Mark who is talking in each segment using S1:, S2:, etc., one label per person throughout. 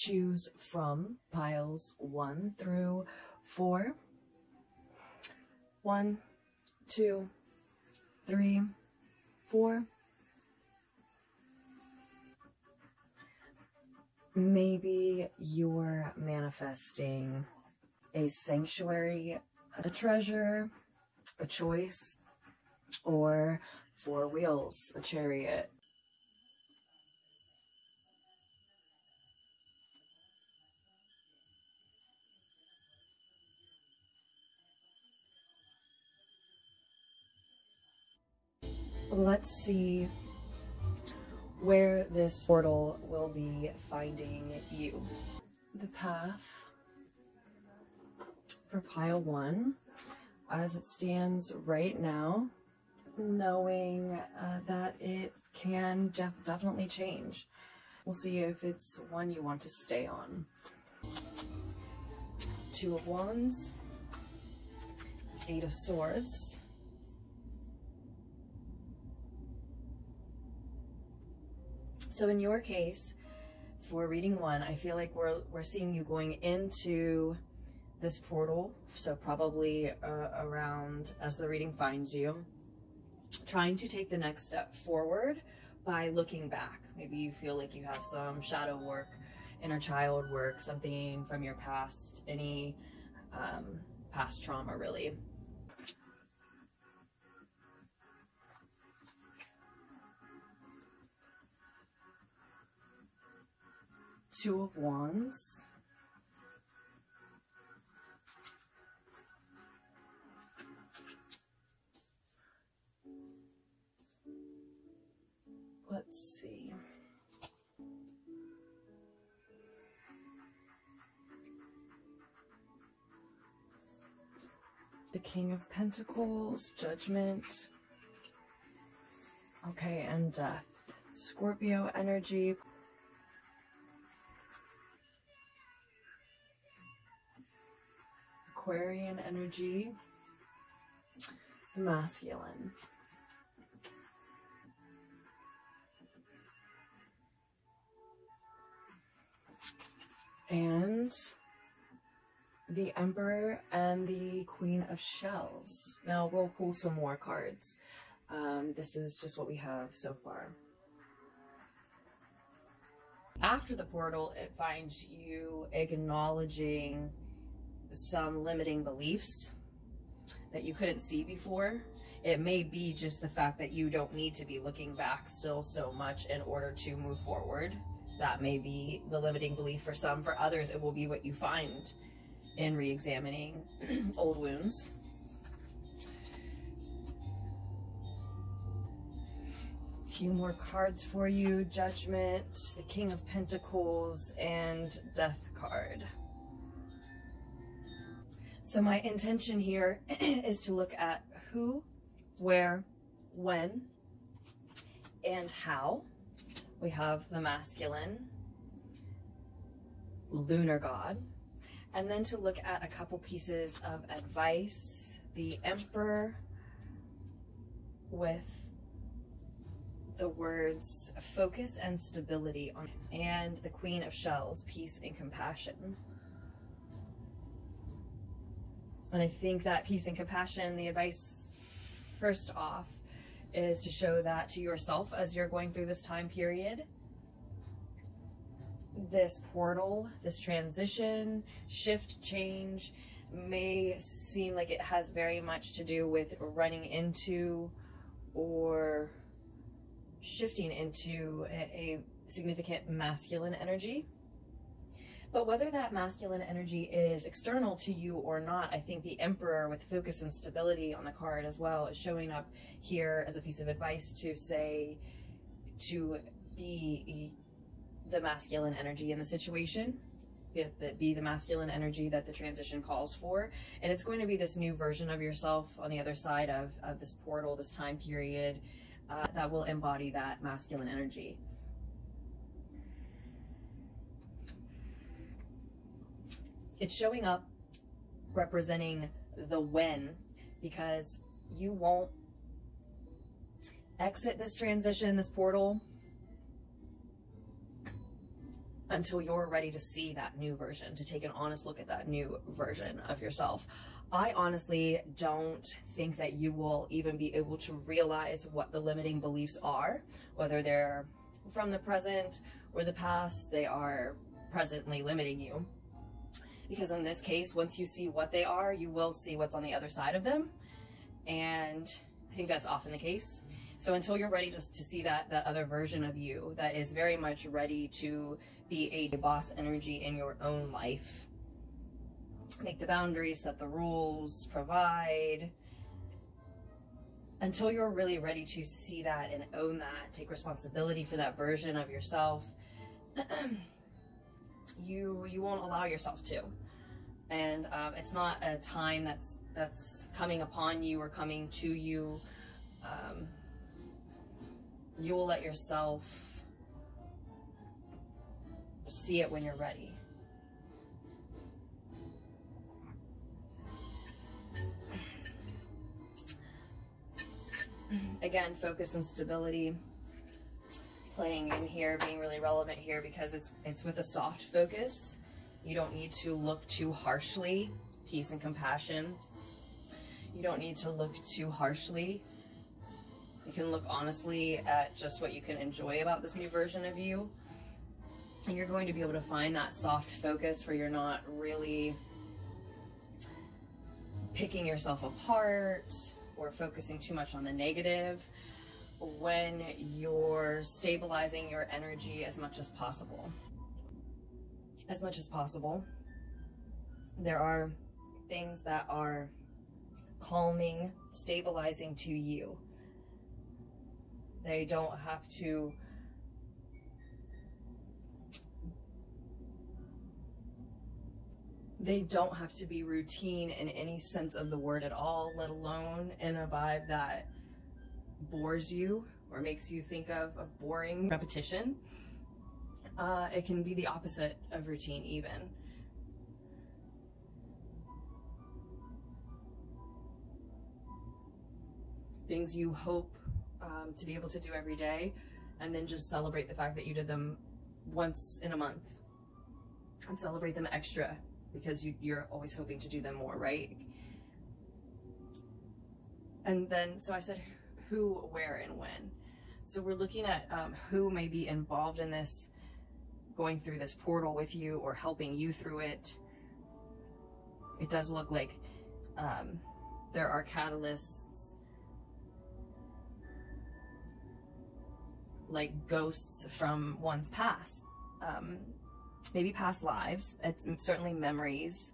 S1: choose from piles 1 through 4. 1, 2, 3, 4. Maybe you're manifesting a sanctuary, a treasure, a choice, or 4 wheels, a chariot. Let's see where this portal will be finding you. The path for pile 1, as it stands right now, knowing that it can definitely change. We'll see if it's one you want to stay on. 2 of Wands, 8 of Swords, so in your case, for reading 1, I feel like we're seeing you going into this portal, so probably around as the reading finds you, trying to take the next step forward by looking back. Maybe you feel like you have some shadow work, inner child work, something from your past, any past trauma really. Two of Wands, let's see. The King of Pentacles, Judgment. Okay, and Death. Scorpio energy. Aquarian energy. The Masculine. And the Emperor and the Queen of Shells. Now we'll pull some more cards. This is just what we have so far. After the portal, it finds you acknowledging some limiting beliefs that you couldn't see before. It may be just the fact that you don't need to be looking back still so much in order to move forward. That may be the limiting belief for some. For others, it will be what you find in re-examining old wounds. A few more cards for you. Judgment, the King of Pentacles, and Death card. So my intention here is to look at who, where, when, and how. We have the Masculine, Lunar God, and then to look at a couple pieces of advice. The Emperor with the words focus and stability, and the Queen of Shells, peace and compassion. And I think that peace and compassion, the advice first off is to show that to yourself as you're going through this time period. This portal, this transition, shift, change may seem like it has very much to do with running into or shifting into a significant masculine energy. But whether that masculine energy is external to you or not, I think the Emperor with focus and stability on the card as well is showing up here as a piece of advice to say to be the masculine energy in the situation, be the masculine energy that the transition calls for. And it's going to be this new version of yourself on the other side of this portal, this time period, that will embody that masculine energy. It's showing up representing the when, because you won't exit this transition, this portal, until you're ready to see that new version, to take an honest look at that new version of yourself. I honestly don't think that you will even be able to realize what the limiting beliefs are, whether they're from the present or the past. They are presently limiting you. Because in this case, once you see what they are, you will see what's on the other side of them. And I think that's often the case. So until you're ready to see that other version of you that is very much ready to be a boss energy in your own life, make the boundaries, set the rules, provide, until you're really ready to see that and own that, take responsibility for that version of yourself, you won't allow yourself to. And it's not a time that's coming upon you or coming to you. You will let yourself see it when you're ready. Again, focus and stability playing in here, being really relevant here, because it's with a soft focus. You don't need to look too harshly. Peace and compassion. You don't need to look too harshly. You can look honestly at just what you can enjoy about this new version of you. And you're going to be able to find that soft focus where you're not really picking yourself apart or focusing too much on the negative, when you're stabilizing your energy as much as possible. As much as possible. There are things that are calming, stabilizing to you. They don't have to be routine in any sense of the word at all, let alone in a vibe that bores you or makes you think of boring repetition. It can be the opposite of routine even. Things you hope to be able to do every day, and then just celebrate the fact that you did them once in a month, and celebrate them extra because you're always hoping to do them more, right? And then, so I said who, where, and when. So we're looking at who may be involved in this, going through this portal with you or helping you through it. It does look like there are catalysts, like ghosts from one's past, maybe past lives. It's certainly memories.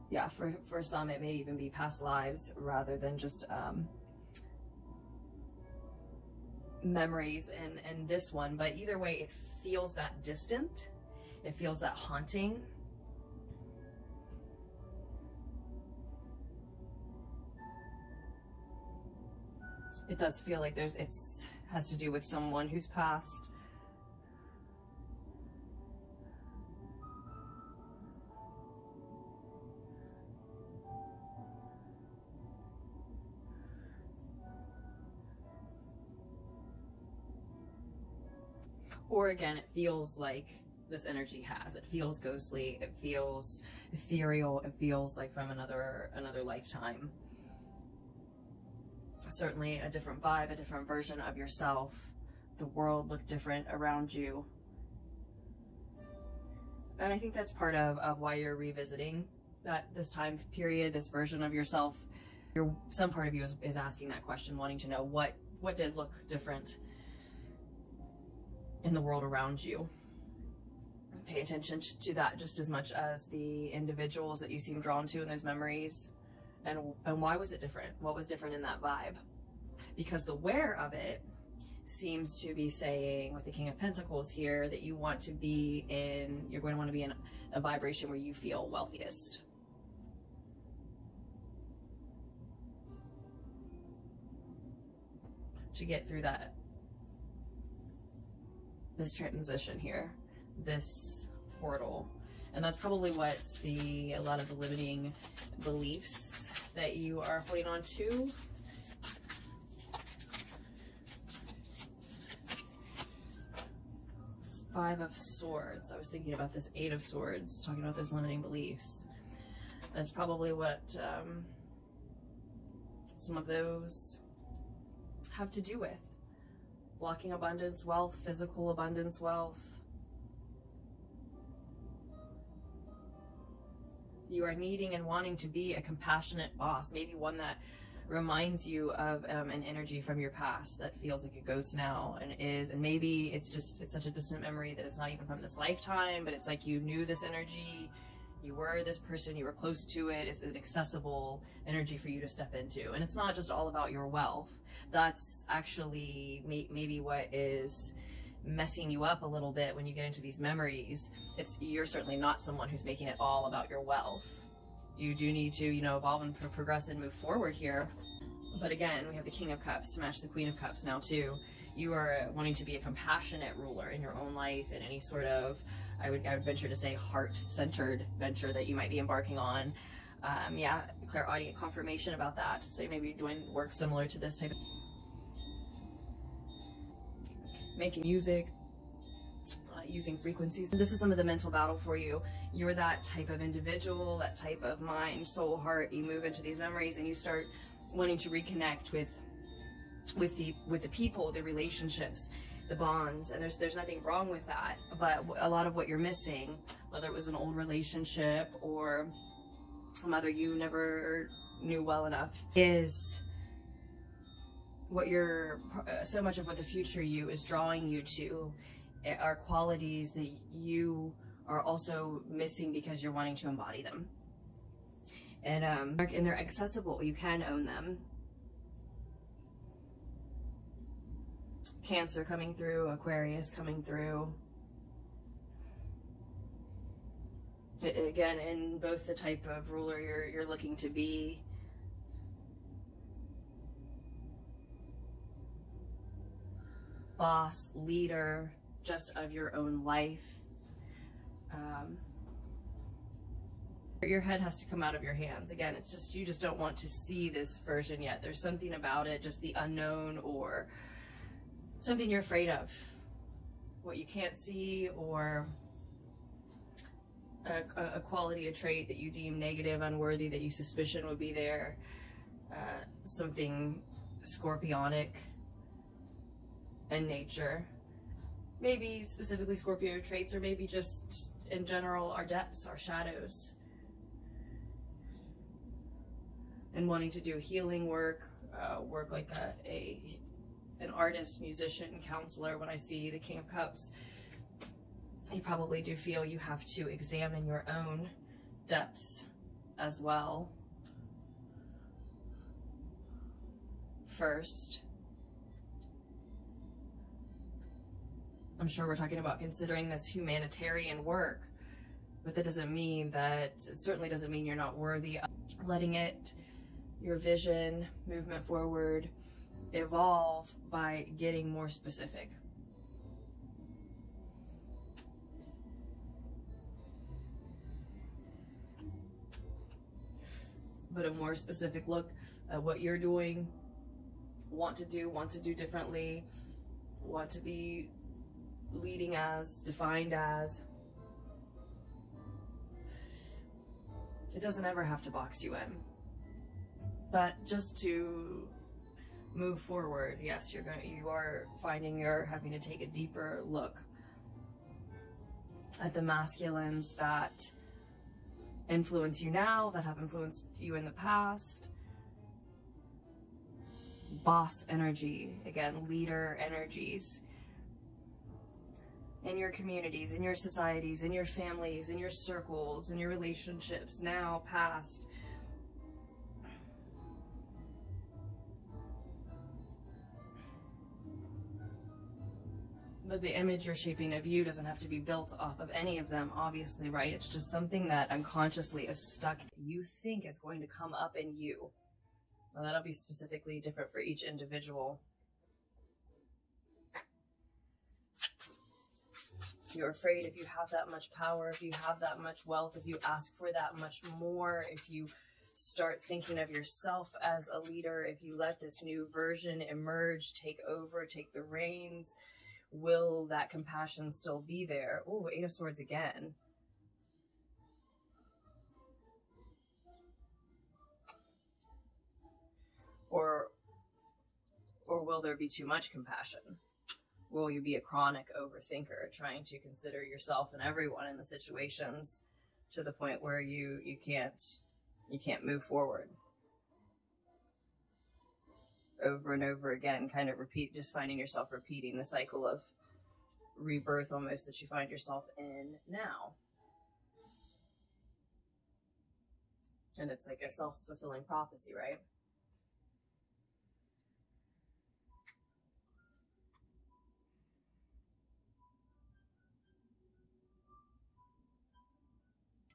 S1: Yeah, for some it may even be past lives rather than just memories in this one. But either way, it feels that distant. It feels that haunting. It does feel like it has to do with someone who's passed. Or again, it feels like this energy has. It feels ghostly. It feels ethereal. It feels like from another lifetime. Certainly a different vibe, a different version of yourself. The world looked different around you. And I think that's part of why you're revisiting this time period, this version of yourself. Some part of you is asking that question, wanting to know what did look different in the world around you. Pay attention to that just as much as the individuals that you seem drawn to in those memories. And why was it different? What was different in that vibe? Because the where of it seems to be saying, with the King of Pentacles here, that you want to be in, you're going to want to be in a vibration where you feel wealthiest. To get through this transition here, this portal. And that's probably what a lot of the limiting beliefs that you are holding on to. Five of Swords. I was thinking about this Eight of Swords, talking about those limiting beliefs. That's probably what some of those have to do with. Blocking abundance, wealth, physical abundance, wealth. You are needing and wanting to be a compassionate boss, maybe one that reminds you of an energy from your past that feels like a ghost now and maybe it's such a distant memory that it's not even from this lifetime, but it's like you knew this energy, you were this person, you were close to it, it's an accessible energy for you to step into. And it's not just all about your wealth. That's actually maybe what is messing you up a little bit when you get into these memories. You're certainly not someone who's making it all about your wealth. You do need to, you know, evolve and progress and move forward here. But again, we have the King of Cups to match the Queen of Cups now too. You are wanting to be a compassionate ruler in your own life and any sort of, I would venture to say, heart-centered venture that you might be embarking on. Yeah, clairaudient confirmation about that. So maybe you're doing work similar to this type of making music, using frequencies. This is some of the mental battle for you. You're that type of individual, that type of mind, soul, heart. You move into these memories and you start wanting to reconnect with the people, the relationships, the bonds, and there's nothing wrong with that. But a lot of what you're missing, whether it was an old relationship or a mother you never knew well enough, is what so much of what the future you is drawing you to are qualities that you are also missing because you're wanting to embody them. And they're accessible. You can own them. Cancer coming through, Aquarius coming through. Again, in both the type of ruler you're looking to be. Boss, leader, just of your own life. Your head has to come out of your hands. Again, it's just, you just don't want to see this version yet. There's something about it, just the unknown or something you're afraid of. What you can't see, or a quality, a trait that you deem negative, unworthy, that you suspicion would be there. Something scorpionic in nature. Maybe specifically Scorpio traits, or maybe just in general our depths, our shadows. And wanting to do healing work, work like an artist, musician, counselor. When I see the King of Cups, you probably do feel you have to examine your own depths as well first. I'm sure we're talking about considering this humanitarian work, but that doesn't mean that, it certainly doesn't mean you're not worthy of letting it, your vision, movement forward, evolve by getting more specific. But a more specific look at what you're doing, want to do differently, want to be leading as, defined as. It doesn't ever have to box you in. But just to move forward, yes, you are finding you're having to take a deeper look at the masculines that influence you now, that have influenced you in the past. Boss energy, again, leader energies. In your communities, in your societies, in your families, in your circles, in your relationships, now, past. But the image you're shaping of you doesn't have to be built off of any of them, obviously, right? It's just something that unconsciously is stuck, you think is going to come up in you. Well, that'll be specifically different for each individual. You're afraid if you have that much power, if you have that much wealth, if you ask for that much more, if you start thinking of yourself as a leader, if you let this new version emerge, take over, take the reins, will that compassion still be there? Oh, Eight of Swords again. Or will there be too much compassion? Will you be a chronic overthinker, trying to consider yourself and everyone in the situations to the point where you can't move forward? Over and over again, kind of just finding yourself repeating the cycle of rebirth almost that you find yourself in now. And it's like a self-fulfilling prophecy, right?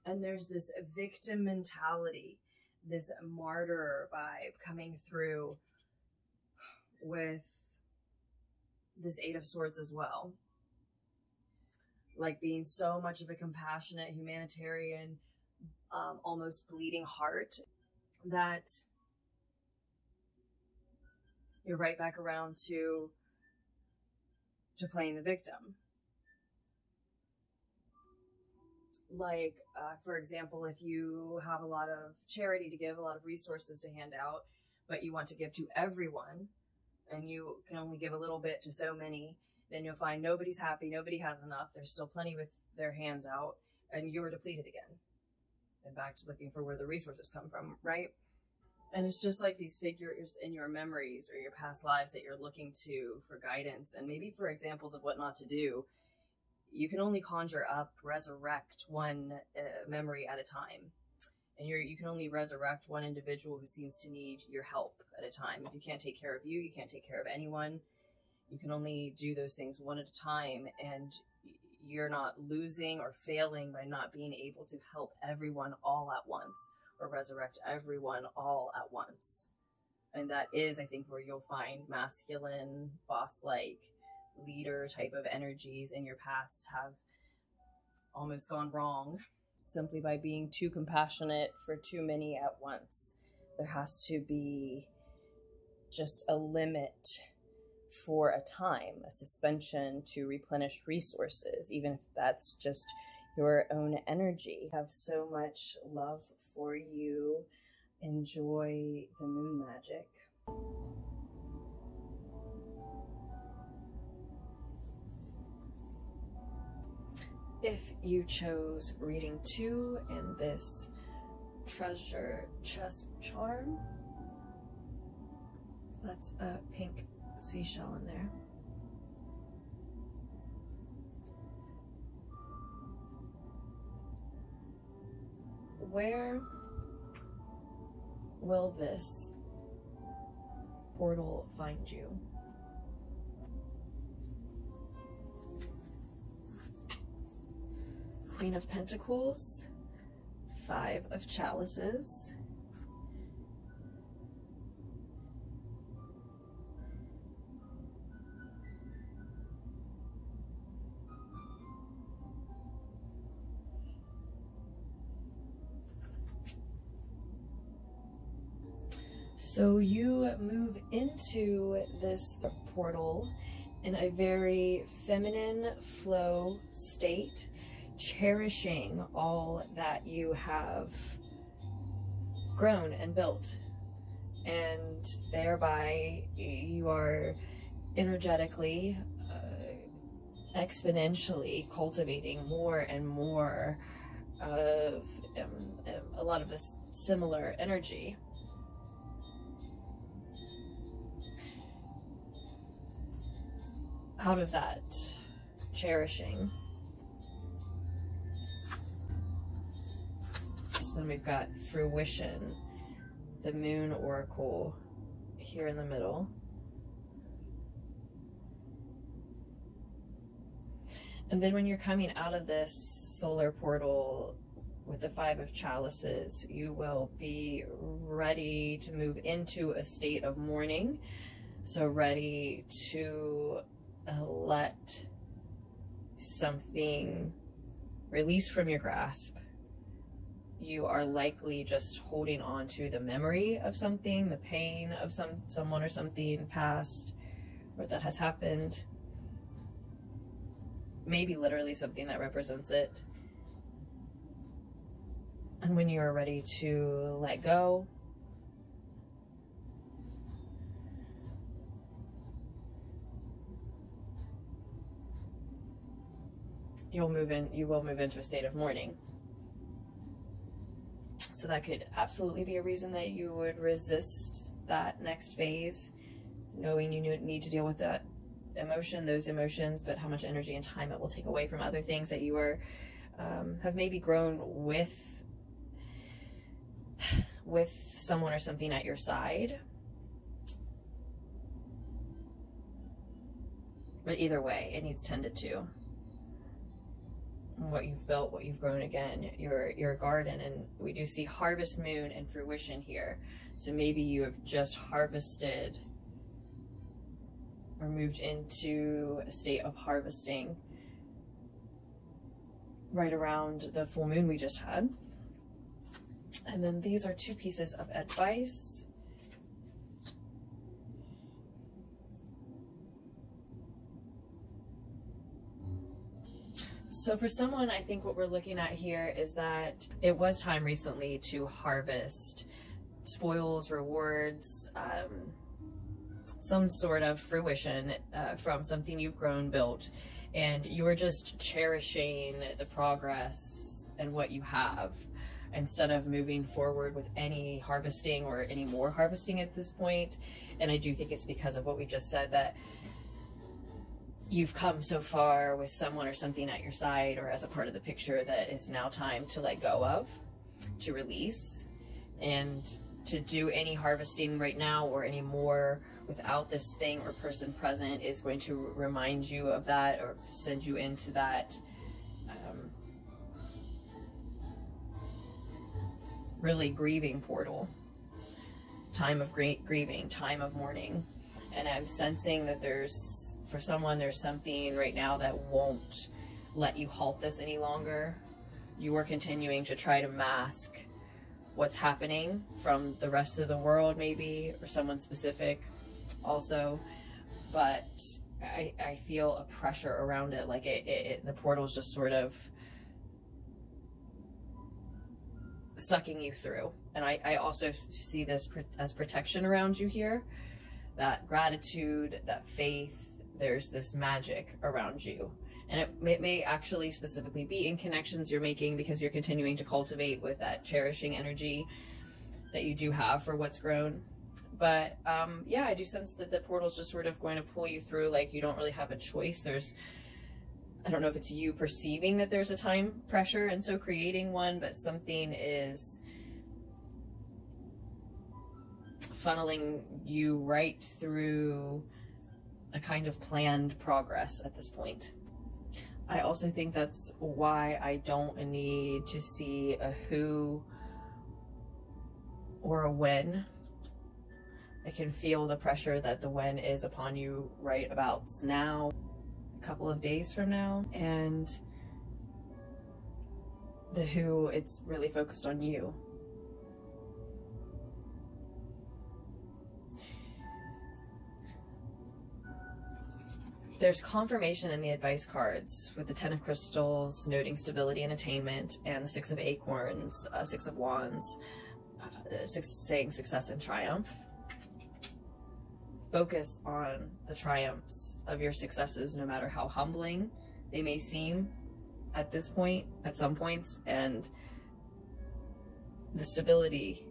S1: And there's this victim mentality, this martyr vibe coming through with this Eight of Swords as well. Like being so much of a compassionate, humanitarian, almost bleeding heart that you're right back around to playing the victim. Like, for example, if you have a lot of charity to give, a lot of resources to hand out, but you want to give to everyone, and you can only give a little bit to so many, then you'll find nobody's happy, nobody has enough, there's still plenty with their hands out, and you're depleted again. And back to looking for where the resources come from, right? And it's just like these figures in your memories or your past lives that you're looking to for guidance and maybe for examples of what not to do. You can only conjure up, resurrect one memory at a time. And you can only resurrect one individual who seems to need your help at a time. If you can't take care of you, you can't take care of anyone. You can only do those things one at a time, and you're not losing or failing by not being able to help everyone all at once or resurrect everyone all at once. And that is, I think, where you'll find masculine, boss-like, leader type of energies in your past have almost gone wrong simply by being too compassionate for too many at once. There has to be just a limit for a time, a suspension to replenish resources, even if that's just your own energy. Have so much love for you. Enjoy the moon magic. If you chose reading 2 and this treasure chest charm, that's a pink seashell in there. Where will this portal find you? Queen of Pentacles, 5 of Chalices, so you move into this portal in a very feminine flow state, cherishing all that you have grown and built, and thereby you are energetically exponentially cultivating more and more of a lot of this similar energy. Out of that cherishing. Then we've got Fruition, the Moon Oracle here in the middle. And then when you're coming out of this solar portal with the 5 of Chalices, you will be ready to move into a state of mourning. So ready to let something release from your grasp. You are likely just holding on to the memory of something, the pain of someone or something past or that has happened. maybe literally something that represents it. And when you are ready to let go, you will move into a state of mourning. So that could absolutely be a reason that you would resist that next phase, knowing you need to deal with that emotion, those emotions, but how much energy and time it will take away from other things that you are have maybe grown with someone or something at your side. But either way, it needs tended to. What you've built, what you've grown, again, your garden. And we do see harvest moon and fruition here. So maybe you have just harvested or moved into a state of harvesting right around the full moon we just had. And then these are two pieces of advice. So for someone, I think what we're looking at here is that it was time recently to harvest spoils, rewards, some sort of fruition from something you've grown, built, and you're just cherishing the progress and what you have, instead of moving forward with any harvesting or any more harvesting at this point. And I do think it's because of what we just said, that you've come so far with someone or something at your side or as a part of the picture that it's now time to let go of, to release, and to do any harvesting right now or any more without this thing or person present is going to remind you of that, or send you into that really grieving portal, time of grieving, time of mourning. And I'm sensing that for someone, there's something right now that won't let you halt this any longer. You are continuing to try to mask what's happening from the rest of the world, maybe, or someone specific also. But I feel a pressure around it, like the portal's just sort of sucking you through. And I also see this as protection around you here, that gratitude, that faith. There's this magic around you, and it may actually specifically be in connections you're making, because you're continuing to cultivate with that cherishing energy that you do have for what's grown. But yeah, I do sense that the portal's just sort of going to pull you through, like you don't really have a choice. I don't know if it's you perceiving that there's a time pressure and so creating one, but something is funneling you right through a kind of planned progress at this point. I also think that's why I don't need to see a who or a when. I can feel the pressure that the when is upon you right about now, a couple of days from now, and the who, it's really focused on you. There's confirmation in the advice cards with the 10 of Crystals noting stability and attainment, and the 6 of Acorns, 6 of Wands, saying success and triumph. Focus on the triumphs of your successes, no matter how humbling they may seem at this point, at some points, and the stability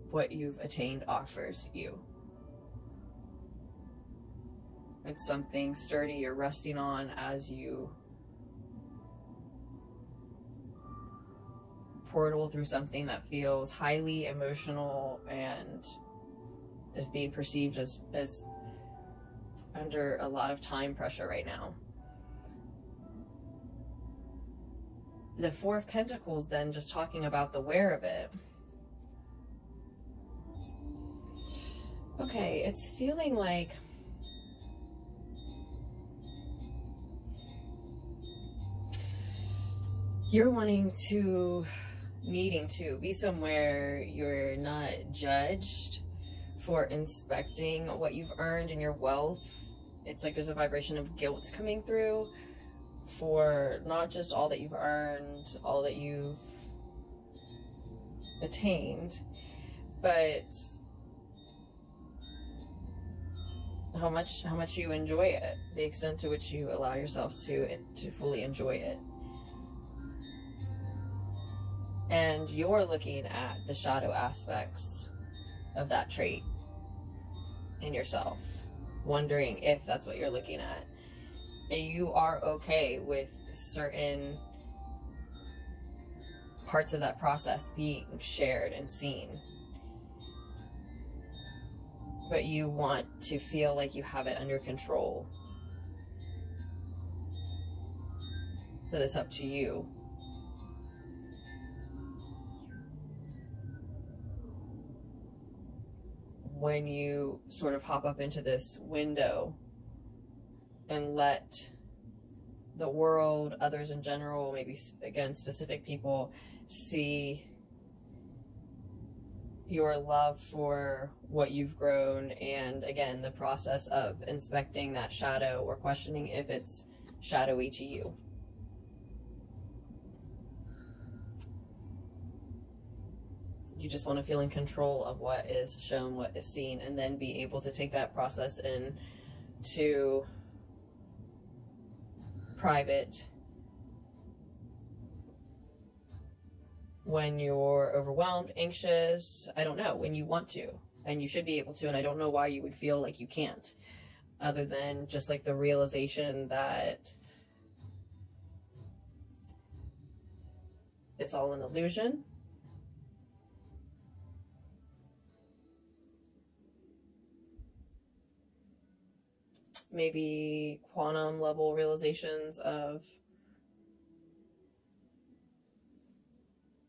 S1: what you've attained offers you. It's something sturdy you're resting on as you portal through something that feels highly emotional and is being perceived as under a lot of time pressure right now. The 4 of Pentacles, then, just talking about the where of it. Okay, it's feeling like you're needing to be somewhere you're not judged for inspecting what you've earned and your wealth. It's like there's a vibration of guilt coming through for not just all that you've earned, all that you've attained, but how much you enjoy it, the extent to which you allow yourself to fully enjoy it. And you're looking at the shadow aspects of that trait in yourself, wondering if that's what you're looking at. And you are okay with certain parts of that process being shared and seen. But you want to feel like you have it under control. That it's up to you. When you sort of hop up into this window and let the world, others in general, maybe again specific people, see your love for what you've grown, and again the process of inspecting that shadow or questioning if it's shadowy to you. You just want to feel in control of what is shown, what is seen, and then be able to take that process into private when you're overwhelmed, anxious, I don't know, when you want to, and you should be able to, and I don't know why you would feel like you can't, other than just like the realization that it's all an illusion. Maybe quantum level realizations of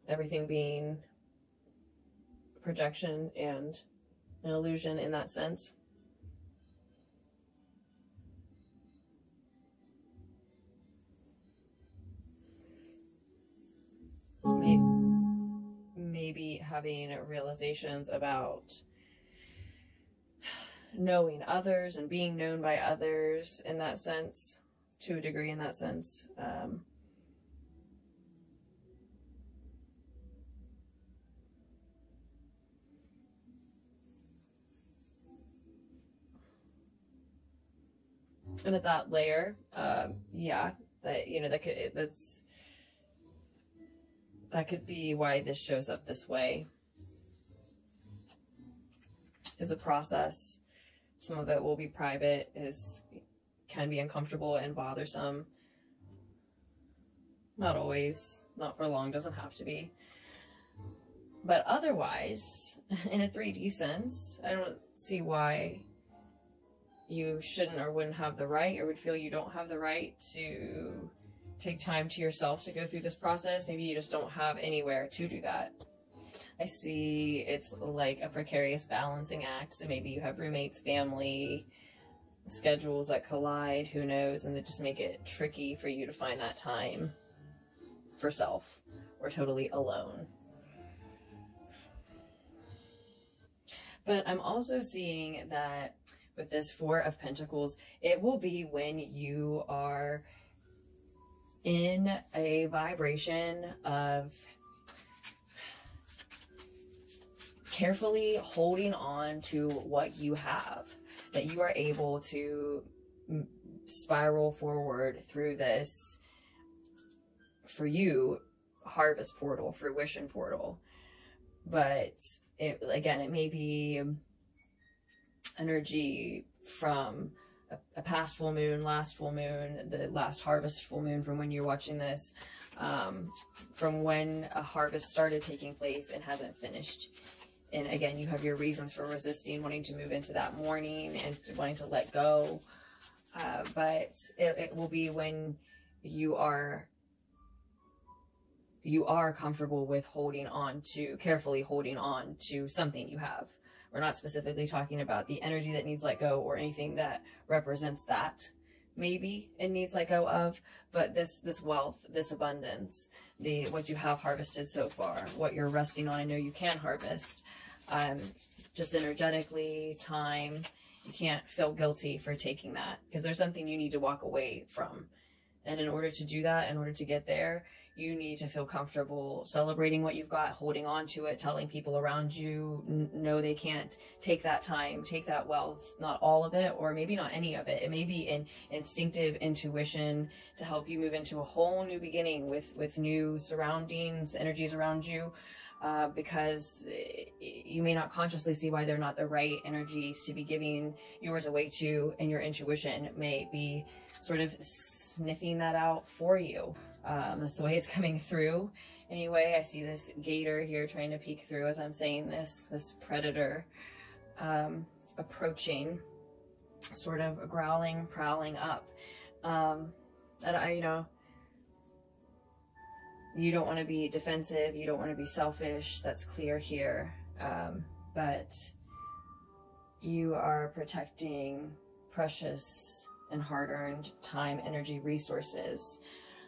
S1: everything being projection and an illusion in that sense. Maybe having realizations about knowing others and being known by others in that sense, to a degree in that sense. And at that layer, yeah, that, you know, that could be why this shows up this way, is a process. Some of it will be private, can be uncomfortable and bothersome. Not always, not for long, doesn't have to be. But otherwise, in a 3D sense, I don't see why you shouldn't or wouldn't have the right, or would feel you don't have the right to take time to yourself to go through this process. Maybe you just don't have anywhere to do that. I see it's like a precarious balancing act. So maybe you have roommates, family, schedules that collide, who knows, and they just make it tricky for you to find that time for self or totally alone. But I'm also seeing that with this Four of Pentacles, it will be when you are in a vibration of carefully holding on to what you have, that you are able to spiral forward through this, for you, harvest portal, fruition portal. But it may be energy from a past full moon, last full moon, the last harvest full moon from when you're watching this, from when a harvest started taking place and hasn't finished. And again, you have your reasons for resisting, wanting to move into that mourning and wanting to let go. But it will be when you are comfortable with carefully holding on to something you have. We're not specifically talking about the energy that needs let go or anything that represents that maybe it needs let go of, but this wealth, this abundance, what you have harvested so far, what you're resting on, I know you can harvest, just energetically, time, you can't feel guilty for taking that, because there's something you need to walk away from, And in order to do that, in order to get there, you need to feel comfortable celebrating what you've got, holding on to it, telling people around you, no, they can't take that time, take that wealth, not all of it, or maybe not any of it. It may be an instinctive intuition to help you move into a whole new beginning with new surroundings, energies around you, because you may not consciously see why they're not the right energies to be giving yours away to, and your intuition may be sort of sniffing that out for you. That's the way it's coming through. Anyway, I see this gator here trying to peek through as I'm saying this predator approaching, sort of growling, prowling up. And you don't want to be defensive, you don't want to be selfish, that's clear here. But you are protecting precious and hard-earned time, energy, resources.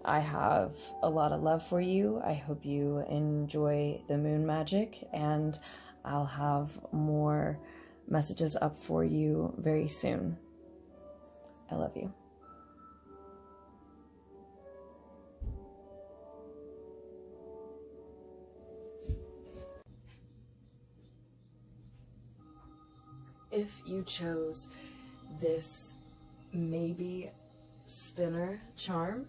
S1: I have a lot of love for you. I hope you enjoy the moon magic, and I'll have more messages up for you very soon. I love you. If you chose this maybe spinner charm,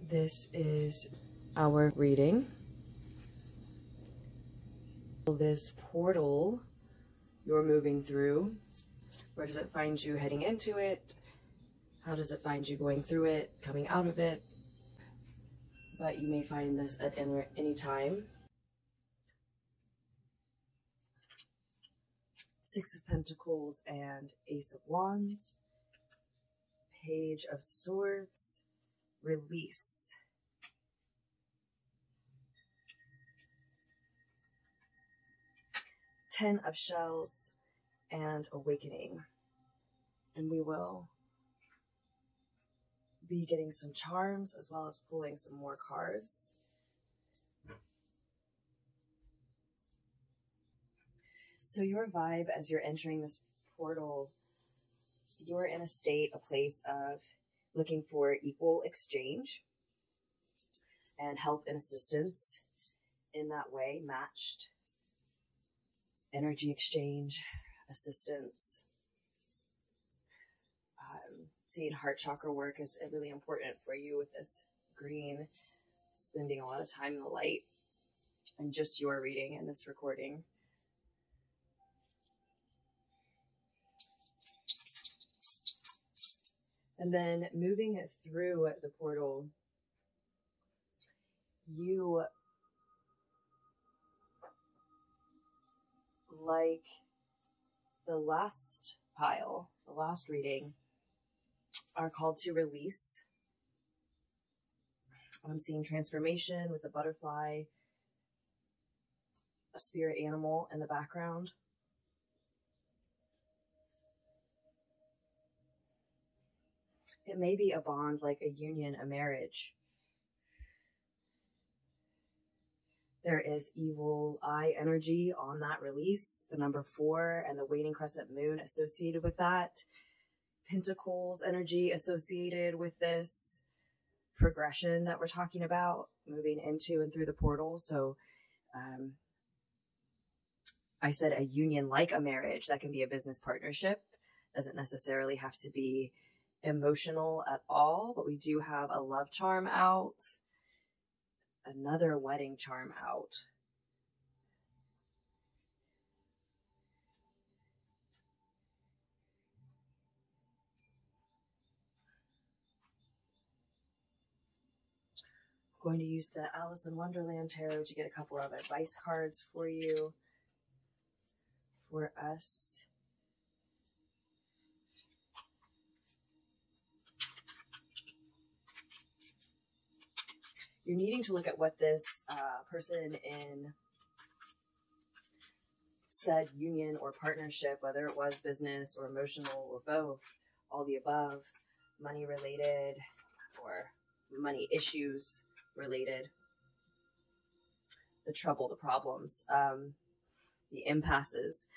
S1: this is our reading. This portal you're moving through, where does it find you heading into it? How does it find you going through it, coming out of it? But you may find this at any time. Six of Pentacles and Ace of Wands. Page of Swords. Release. Ten of Shells and Awakening. And we will be getting some charms as well as pulling some more cards. So your vibe as you're entering this portal, you're in a state, a place of looking for equal exchange and help and assistance in that way, matched energy exchange, assistance. Seeing heart chakra work is really important for you with this green, spending a lot of time in the light, and just your reading and this recording. And then moving through the portal, you, like the last pile, the last reading, are called to release. I'm seeing transformation with a butterfly, a spirit animal in the background. It may be a bond, like a union, a marriage. There is evil eye energy on that release, the number 4 and the waning crescent moon associated with that. Pentacles energy associated with this progression that we're talking about, moving into and through the portal. So I said a union, like a marriage. That can be a business partnership. Doesn't necessarily have to be emotional at all, but we do have a love charm out, another wedding charm out. I'm going to use the Alice in Wonderland Tarot to get a couple of advice cards for you, for us. You're needing to look at what this person in said union or partnership, whether it was business or emotional or both, all the above, money related or money issues related, the trouble, the problems, the impasses.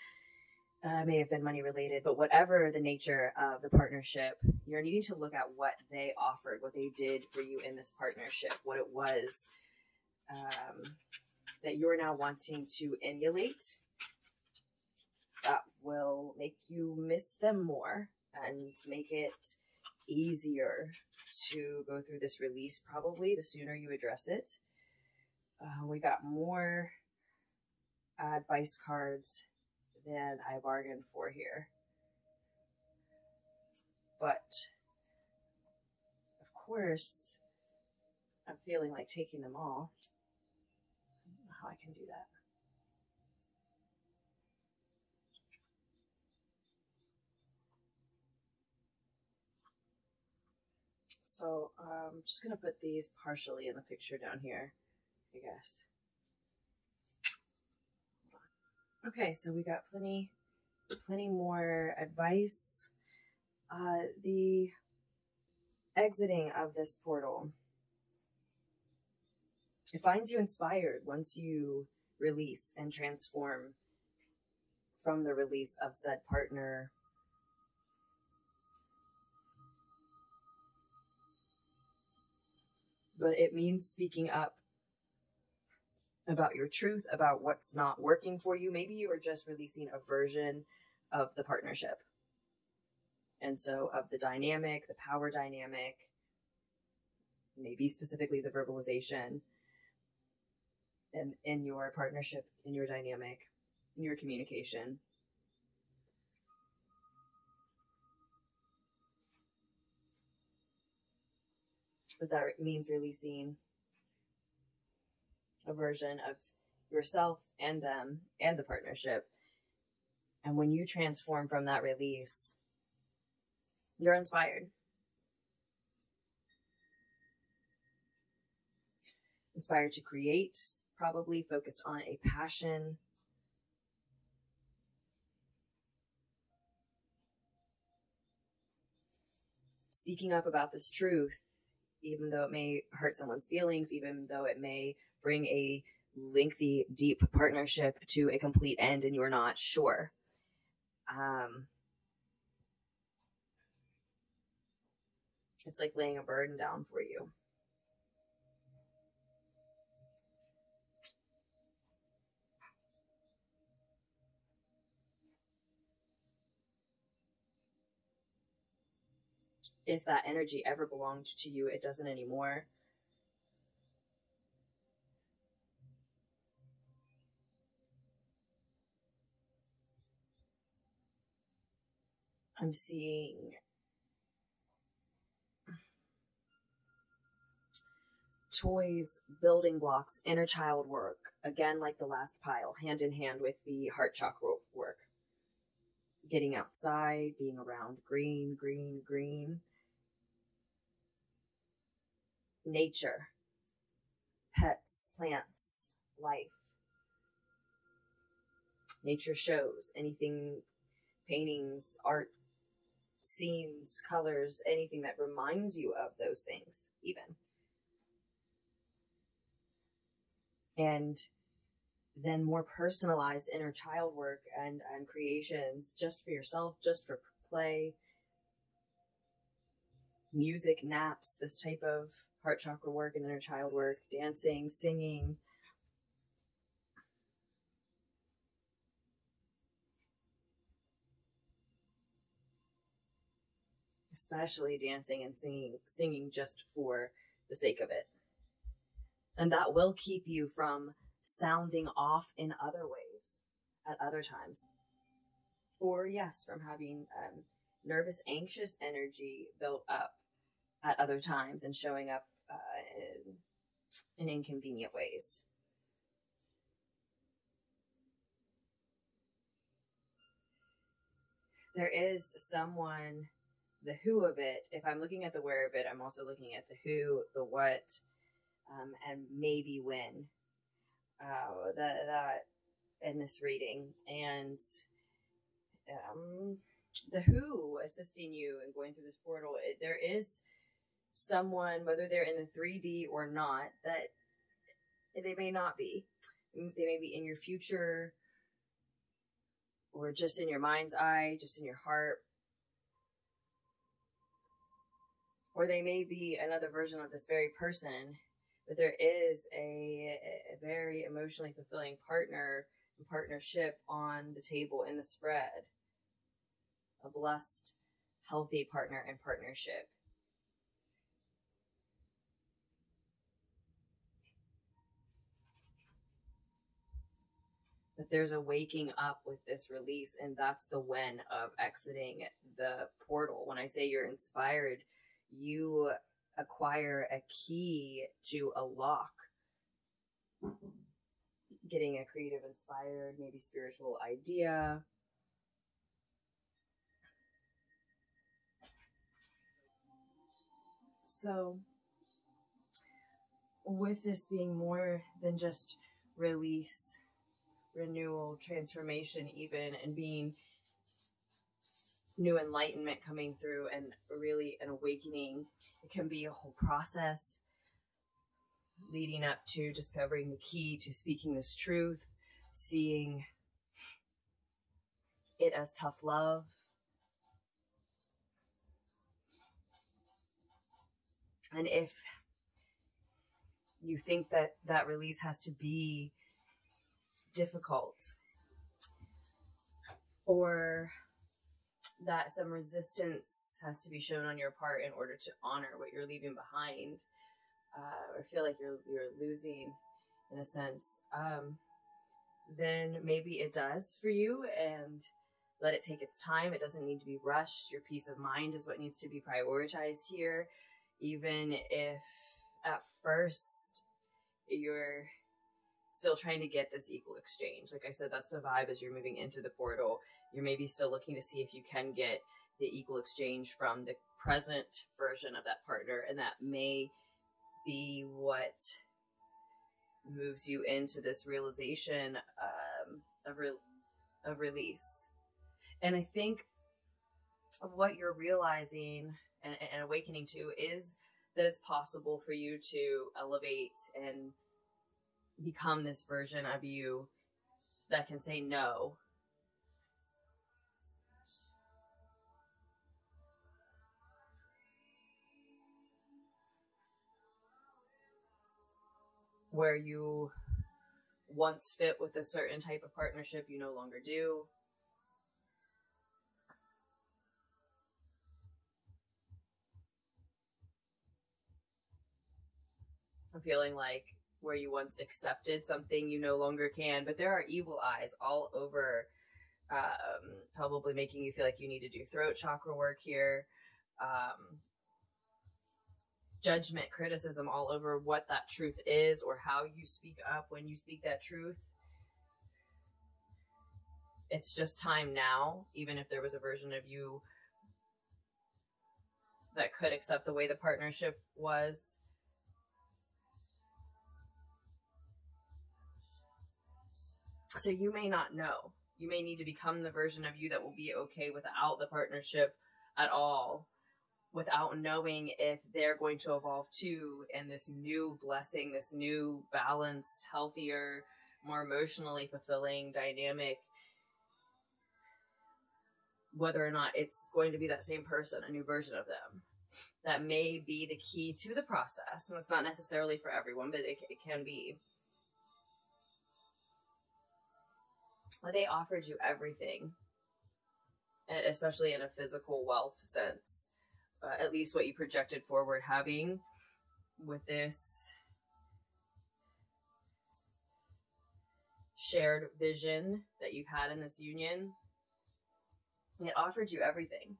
S1: may have been money related, but whatever the nature of the partnership, you're needing to look at what they offered, what they did for you in this partnership, what it was that you're now wanting to emulate that will make you miss them more and make it easier to go through this release, probably the sooner you address it. We got more advice cards than I bargained for here. But, of course, I'm feeling like taking them all. I don't know how I can do that. So I'm just going to put these partially in the picture down here, I guess. Okay, so we got plenty more advice. The exiting of this portal, it finds you inspired once you release and transform from the release of said partner. But it means speaking up about your truth, about what's not working for you. Maybe you are just releasing a version of the partnership. And so of the dynamic, the power dynamic, maybe specifically the verbalization in your partnership, in your dynamic, in your communication. But that means releasing a version of yourself and them and the partnership. And when you transform from that release, you're inspired. Inspired to create, probably focused on a passion. Speaking up about this truth, even though it may hurt someone's feelings, even though it may bring a lengthy, deep partnership to a complete end and you're not sure. It's like laying a burden down for you. If that energy ever belonged to you, it doesn't anymore. I'm seeing toys, building blocks, inner child work, again like the last pile, hand in hand with the heart chakra work. Getting outside, being around green, green, green. Nature, pets, plants, life. Nature shows, anything, paintings, art, scenes, colors, anything that reminds you of those things, even. And then more personalized inner child work and creations just for yourself, just for play. Music, naps, this type of heart chakra work and inner child work, dancing, singing. Especially dancing and singing just for the sake of it. And that will keep you from sounding off in other ways at other times. Or yes, from having nervous, anxious energy built up at other times and showing up in inconvenient ways. There is someone, the who of it, if I'm looking at the where of it, I'm also looking at the who, the what, and maybe when. That in this reading. And the who assisting you in going through this portal, there is someone, whether they're in the 3D or not, that they may not be. They may be in your future or just in your mind's eye, just in your heart. Or they may be another version of this very person, but there is a very emotionally fulfilling partner and partnership on the table in the spread. A blessed, healthy partner and partnership. But there's a waking up with this release, and that's the when of exiting the portal. When I say you're inspired, you acquire a key to a lock. Getting a creative, inspired, maybe spiritual idea. So, with this being more than just release, renewal, transformation even, and being new enlightenment coming through and really an awakening, it can be a whole process leading up to discovering the key to speaking this truth, seeing it as tough love, and if you think that that release has to be difficult, or that some resistance has to be shown on your part in order to honor what you're leaving behind, or feel like you're losing in a sense, then maybe it does for you, and let it take its time. It doesn't need to be rushed. Your peace of mind is what needs to be prioritized here, even if at first you're still trying to get this equal exchange. Like I said, that's the vibe as you're moving into the portal. You're maybe still looking to see if you can get the equal exchange from the present version of that partner, and that may be what moves you into this realization of release. And I think what you're realizing and awakening to is that it's possible for you to elevate and become this version of you that can say no. Where you once fit with a certain type of partnership, you no longer do. I'm feeling like where you once accepted something, you no longer can. But there are evil eyes all over, probably making you feel like you need to do throat chakra work here. Judgment, criticism all over what that truth is or how you speak up when you speak that truth. It's just time now, even if there was a version of you that could accept the way the partnership was. So you may not know. You may need to become the version of you that will be okay without the partnership at all, without knowing if they're going to evolve too, and this new blessing, this new balanced, healthier, more emotionally fulfilling dynamic, whether or not it's going to be that same person, a new version of them. That may be the key to the process, and it's not necessarily for everyone, but it can be. They offered you everything, especially in a physical wealth sense. At least what you projected forward having with this shared vision that you've had in this union. It offered you everything.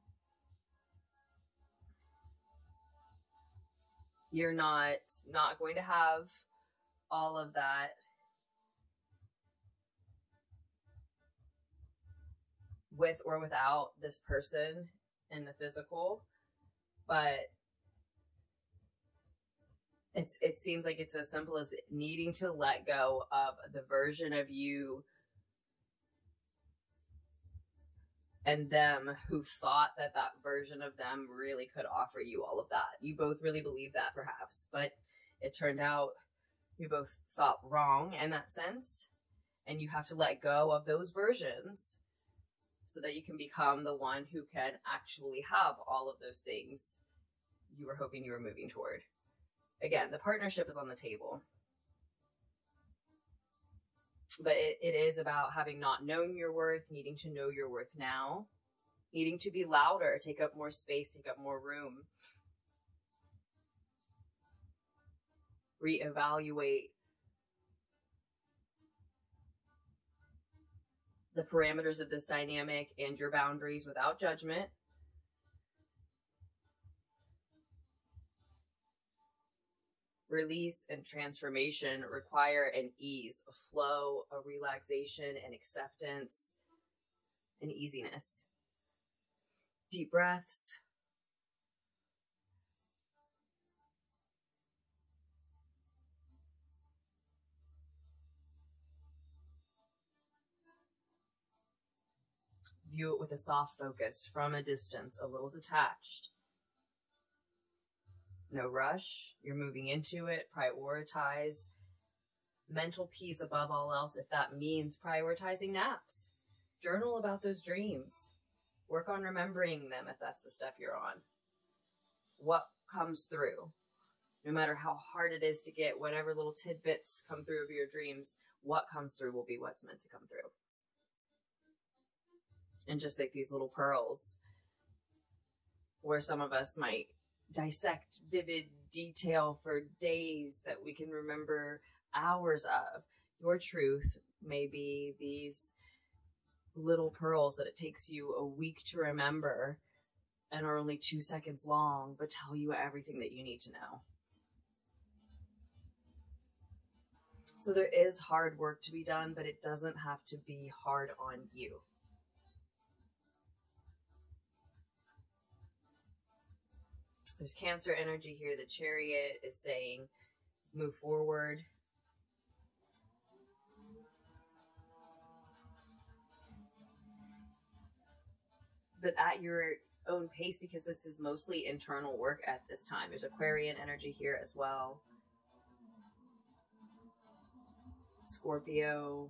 S1: You're not going to have all of that with or without this person in the physical, but it seems like it's as simple as needing to let go of the version of you and them who thought that that version of them really could offer you all of that. You both really believe that perhaps, but it turned out you both thought wrong in that sense, and you have to let go of those versions so that you can become the one who can actually have all of those things you were hoping you were moving toward. Again, the partnership is on the table. But it is about having not known your worth, needing to know your worth now, needing to be louder, take up more space, take up more room. Reevaluate the parameters of this dynamic and your boundaries without judgment. Release and transformation require an ease, a flow, a relaxation, an acceptance, an easiness. Deep breaths. View it with a soft focus from a distance, a little detached. No rush. You're moving into it. Prioritize mental peace above all else, if that means prioritizing naps. Journal about those dreams. Work on remembering them if that's the stuff you're on. What comes through? No matter how hard it is to get whatever little tidbits come through of your dreams, what comes through will be what's meant to come through. And just like these little pearls, where some of us might dissect vivid detail for days that we can remember hours of, your truth may be these little pearls that it takes you a week to remember and are only 2 seconds long, but tell you everything that you need to know. So there is hard work to be done, but it doesn't have to be hard on you. There's Cancer energy here. The Chariot is saying, move forward. But at your own pace, because this is mostly internal work at this time. There's Aquarian energy here as well. Scorpio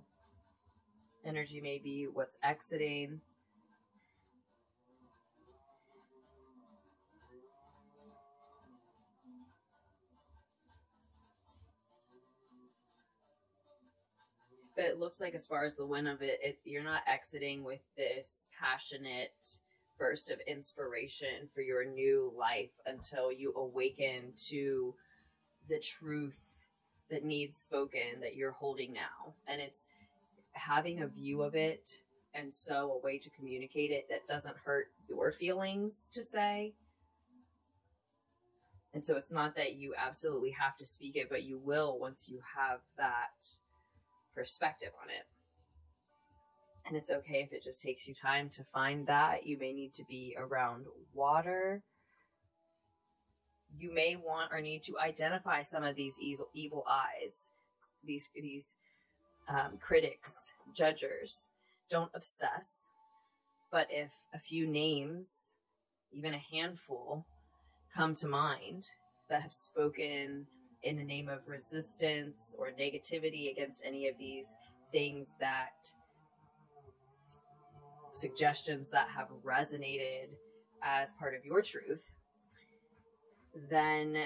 S1: energy may be what's exiting. But it looks like, as far as the win of it, you're not exiting with this passionate burst of inspiration for your new life until you awaken to the truth that needs spoken that you're holding now. And it's having a view of it, and so a way to communicate it that doesn't hurt your feelings to say. And so it's not that you absolutely have to speak it, but you will once you have that perspective on it. And it's okay if it just takes you time to find that. You may need to be around water. You may want or need to identify some of these evil eyes, these critics, judgers. Don't obsess, but if a few names, even a handful, come to mind that have spoken in the name of resistance or negativity against any of these things, that suggestions that have resonated as part of your truth, then,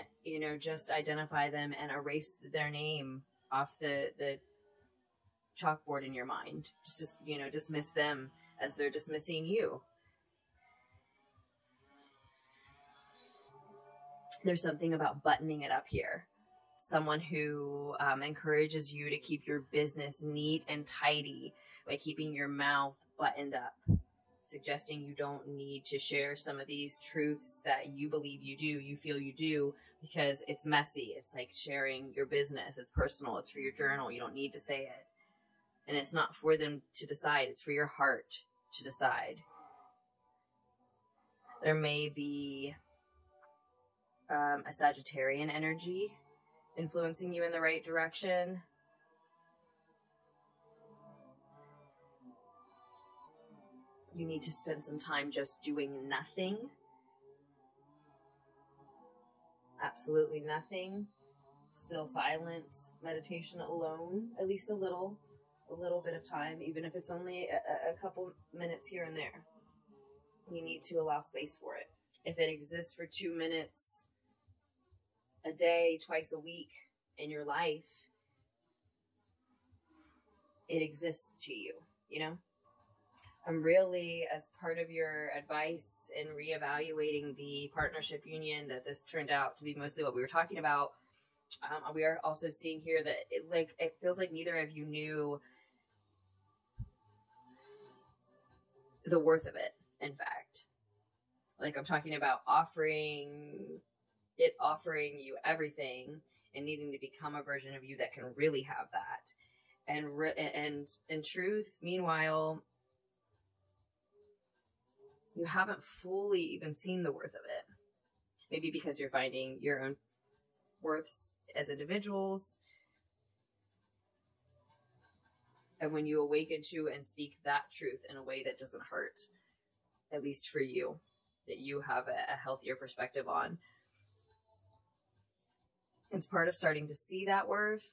S1: just identify them and erase their name off the chalkboard in your mind. Just, dismiss them as they're dismissing you. There's something about buttoning it up here. Someone who encourages you to keep your business neat and tidy by keeping your mouth buttoned up, suggesting you don't need to share some of these truths that you believe you do, you feel you do, because it's messy. It's like sharing your business. It's personal. It's for your journal. You don't need to say it. And it's not for them to decide. It's for your heart to decide. There may be a Sagittarian energy influencing you in the right direction. You need to spend some time just doing nothing. Absolutely nothing. Still silent meditation alone, at least a little. a little bit of time, even if it's only a couple minutes here and there. You need to allow space for it. If it exists for 2 minutes a day, twice a week in your life, it exists to you, you know? I'm really, as part of your advice in reevaluating the partnership union, that this turned out to be mostly what we were talking about. We are also seeing here that it feels like neither of you knew the worth of it. In fact, like I'm talking about offering you everything and needing to become a version of you that can really have that. And in truth, meanwhile, you haven't fully even seen the worth of it. Maybe because you're finding your own worths as individuals. And when you awaken to and speak that truth in a way that doesn't hurt, at least for you, that you have a healthier perspective on. It's part of starting to see that worth.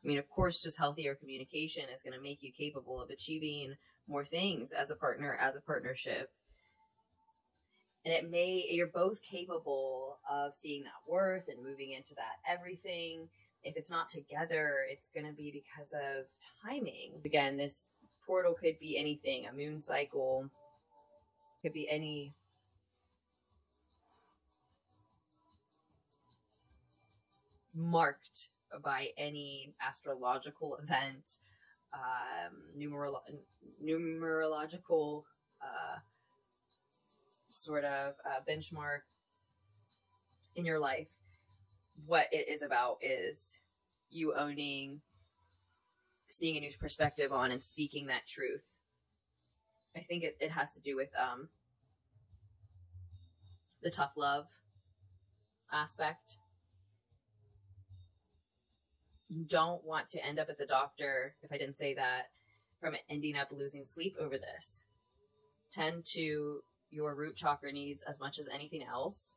S1: I mean, of course, just healthier communication is going to make you capable of achieving more things as a partner, as a partnership. And you're both capable of seeing that worth and moving into that everything. If it's not together, it's going to be because of timing. Again, this portal could be anything, a moon cycle, could be any marked by any astrological event, numerological sort of benchmark in your life. What it is about is you owning, seeing a new perspective on, and speaking that truth. I think it has to do with the tough love aspect. You don't want to end up at the doctor, if I didn't say that, from ending up losing sleep over this. Tend to your root chakra needs as much as anything else.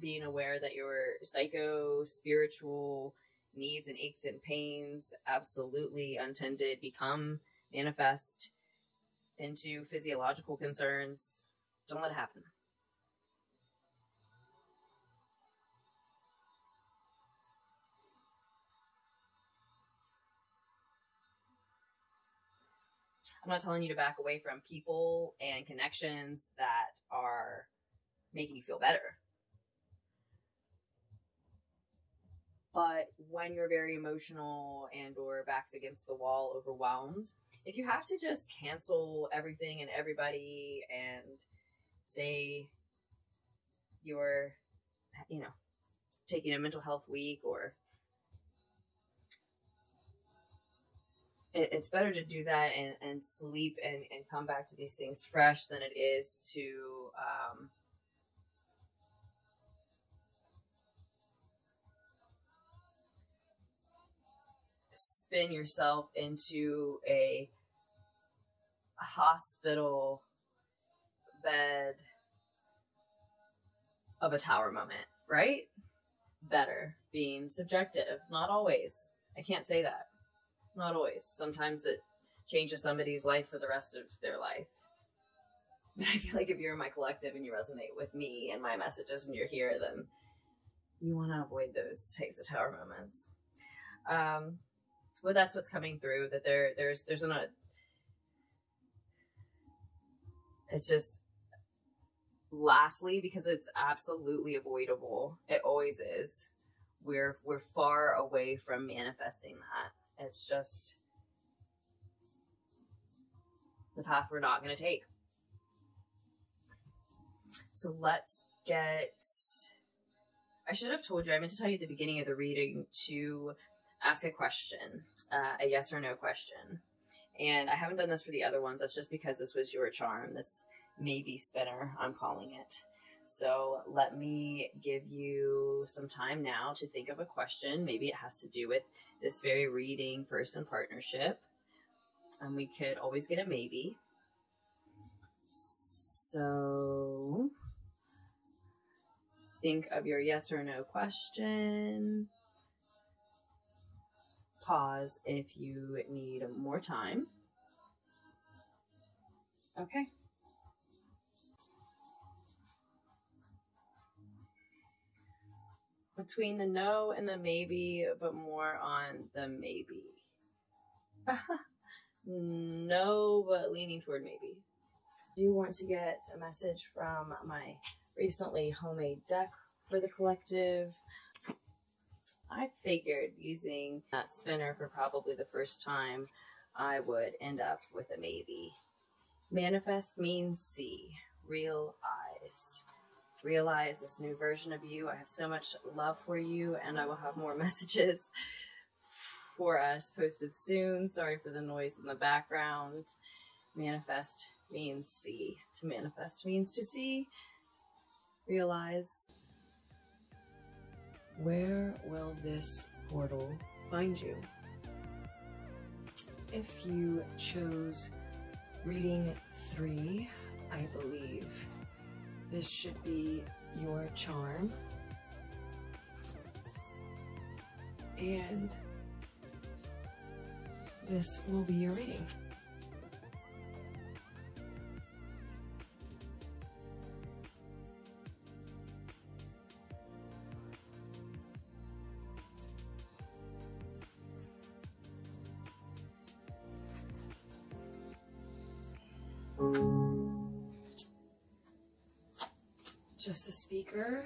S1: Being aware that your psycho-spiritual needs and aches and pains, absolutely untended, manifest into physiological concerns. Don't let it happen. I'm not telling you to back away from people and connections that are making you feel better. But when you're very emotional and or backs against the wall, overwhelmed, if you have to just cancel everything and everybody and say you're, taking a mental health week, or it's better to do that and sleep and come back to these things fresh than it is to spin yourself into a hospital bed of a tower moment, right? Better being subjective. Not always. I can't say that. Not always. Sometimes it changes somebody's life for the rest of their life. But I feel like if you're in my collective and you resonate with me and my messages and you're here, then you want to avoid those types of tower moments. But that's what's coming through, that there's it's just, lastly, because it's absolutely avoidable. It always is. We're far away from manifesting that. It's just the path we're not going to take. So let's get, I should have told you, I meant to tell you at the beginning of the reading to ask a question, a yes or no question. And I haven't done this for the other ones. That's just because this was your charm, this maybe spinner, I'm calling it. So let me give you some time now to think of a question. Maybe it has to do with this very reading, person partnership. And we could always get a maybe. So Think of your yes or no question. Pause if you need more time. Okay. Between the no and the maybe, but more on the maybe. No, but leaning toward maybe. Do you want to get a message from my recently homemade deck for the collective? I figured using that spinner for probably the first time, I would end up with a maybe. Manifest means see, real eyes. Realize this new version of you. I have so much love for you, and I will have more messages for us posted soon. Sorry for the noise in the background. Manifest means see. To manifest means to see. Realize. Where will this portal find you? If you chose reading 3, I believe this should be your charm. And this will be your reading. Just the speaker,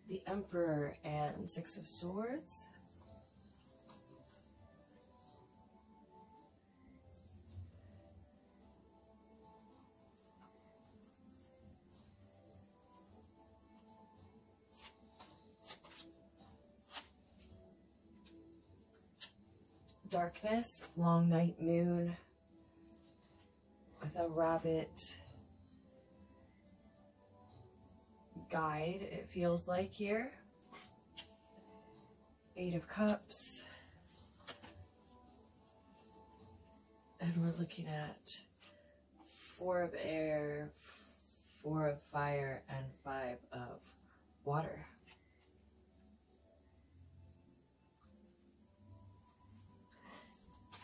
S1: the Emperor, and 6 of Swords. Darkness, long night moon with a rabbit guide, it feels like here. 8 of Cups. And we're looking at 4 of air, 4 of fire, and 5 of water.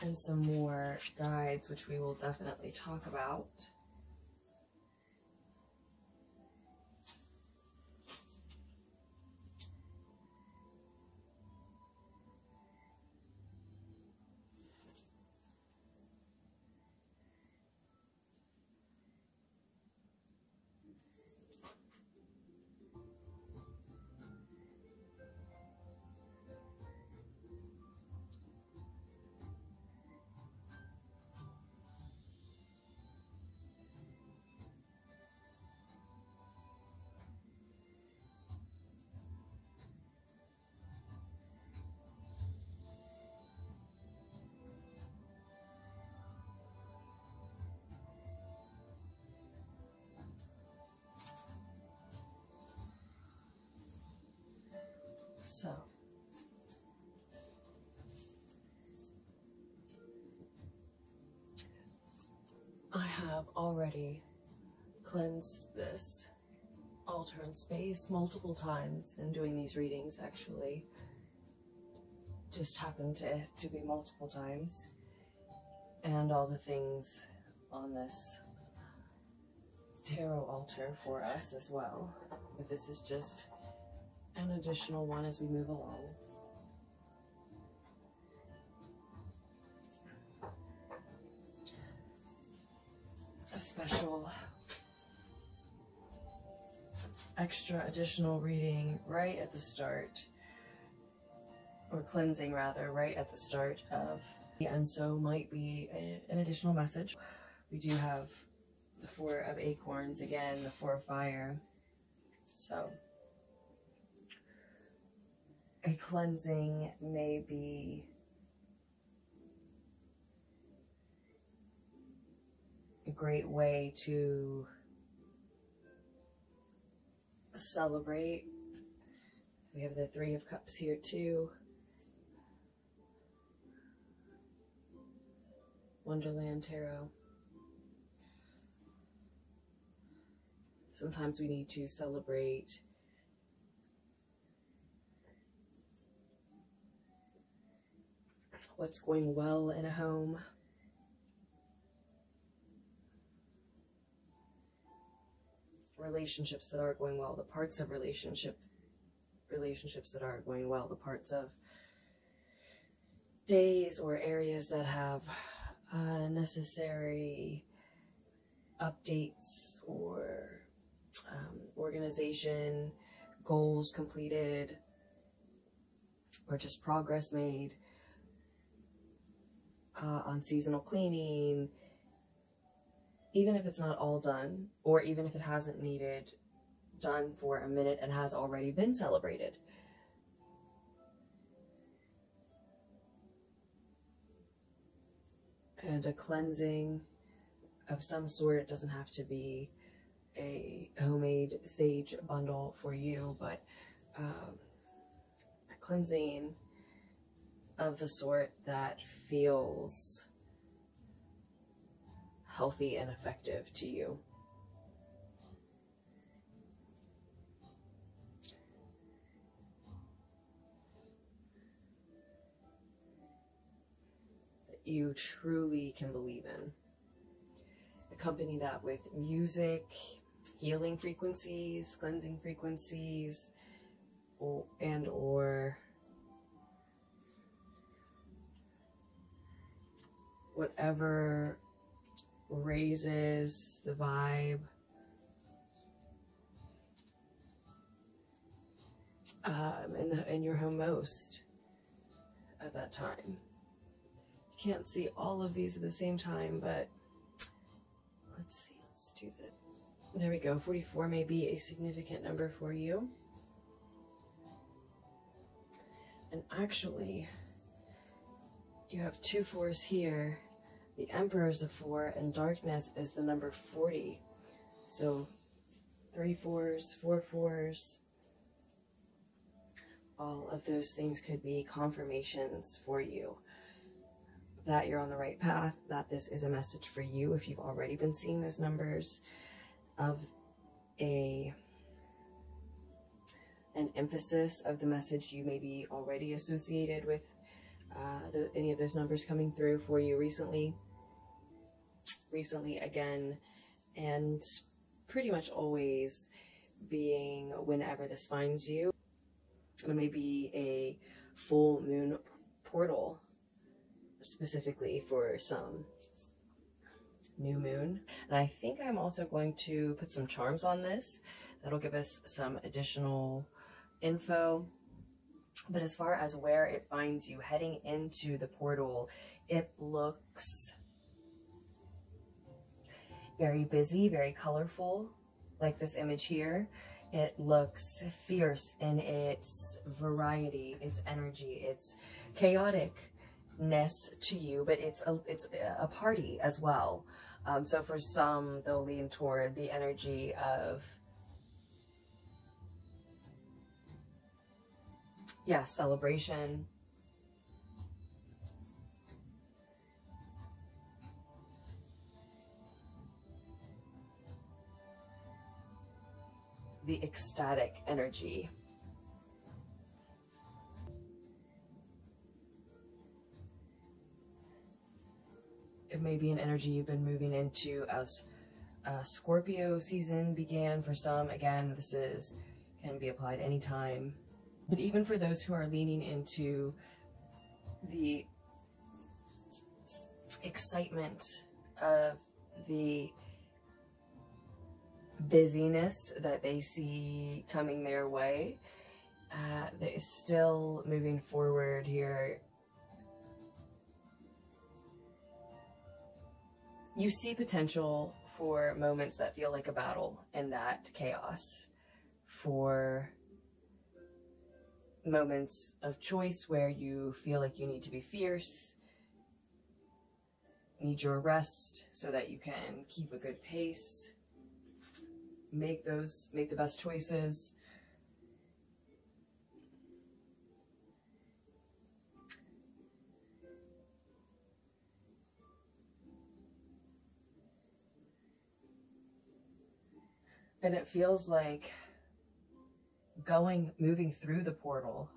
S1: And some more guides, which we will definitely talk about. So, I have already cleansed this altar and space multiple times in doing these readings, actually. Just happened to be multiple times. And all the things on this tarot altar for us as well. But this is just an additional one as we move along. A special extra additional reading right at the start, or cleansing rather, right at the start of, and so might be an additional message. We do have the 4 of acorns again, the 4 of fire. So a cleansing may be a great way to celebrate. We have the 3 of Cups here too. Wonderland Tarot. Sometimes we need to celebrate what's going well in a home. Relationships that are going well, the parts of relationships that are going well, the parts of days or areas that have necessary updates or organization, goals completed, or just progress made on seasonal cleaning, even if it's not all done, or even if it hasn't needed done for a minute and has already been celebrated. And a cleansing of some sort. It doesn't have to be a homemade sage bundle for you, but a cleansing of the sort that feels healthy and effective to you. That you truly can believe in. Accompany that with music, healing frequencies, cleansing frequencies, or whatever raises the vibe in your home most at that time. You can't see all of these at the same time, but let's see, let's do that. There we go. 44 may be a significant number for you. And actually, you have 2 4s here. The Emperor is the 4, and darkness is the number 40. So 3 4s, 4 4s. All of those things could be confirmations for you that you're on the right path, that this is a message for you if you've already been seeing those numbers, of an emphasis of the message you may be already associated with any of those numbers coming through for you recently again, and pretty much always being whenever this finds you. It may be a full moon portal, specifically for some new moon. And I think I'm also going to put some charms on this. That'll give us some additional info. But as far as where it finds you heading into the portal, it looks very busy, very colorful, like this image here. It looks fierce in its variety, its energy, its chaoticness to you, but it's a party as well. So for some, they'll lean toward the energy of, yeah, celebration. The ecstatic energy. It may be an energy you've been moving into as Scorpio season began for some. Again, this can be applied anytime. But even for those who are leaning into the excitement of the busyness that they see coming their way, they're still moving forward here. You see potential for moments that feel like a battle in that chaos, for moments of choice where you feel like you need to be fierce, need your rest so that you can keep a good pace, make the best choices. And it feels like moving through the portal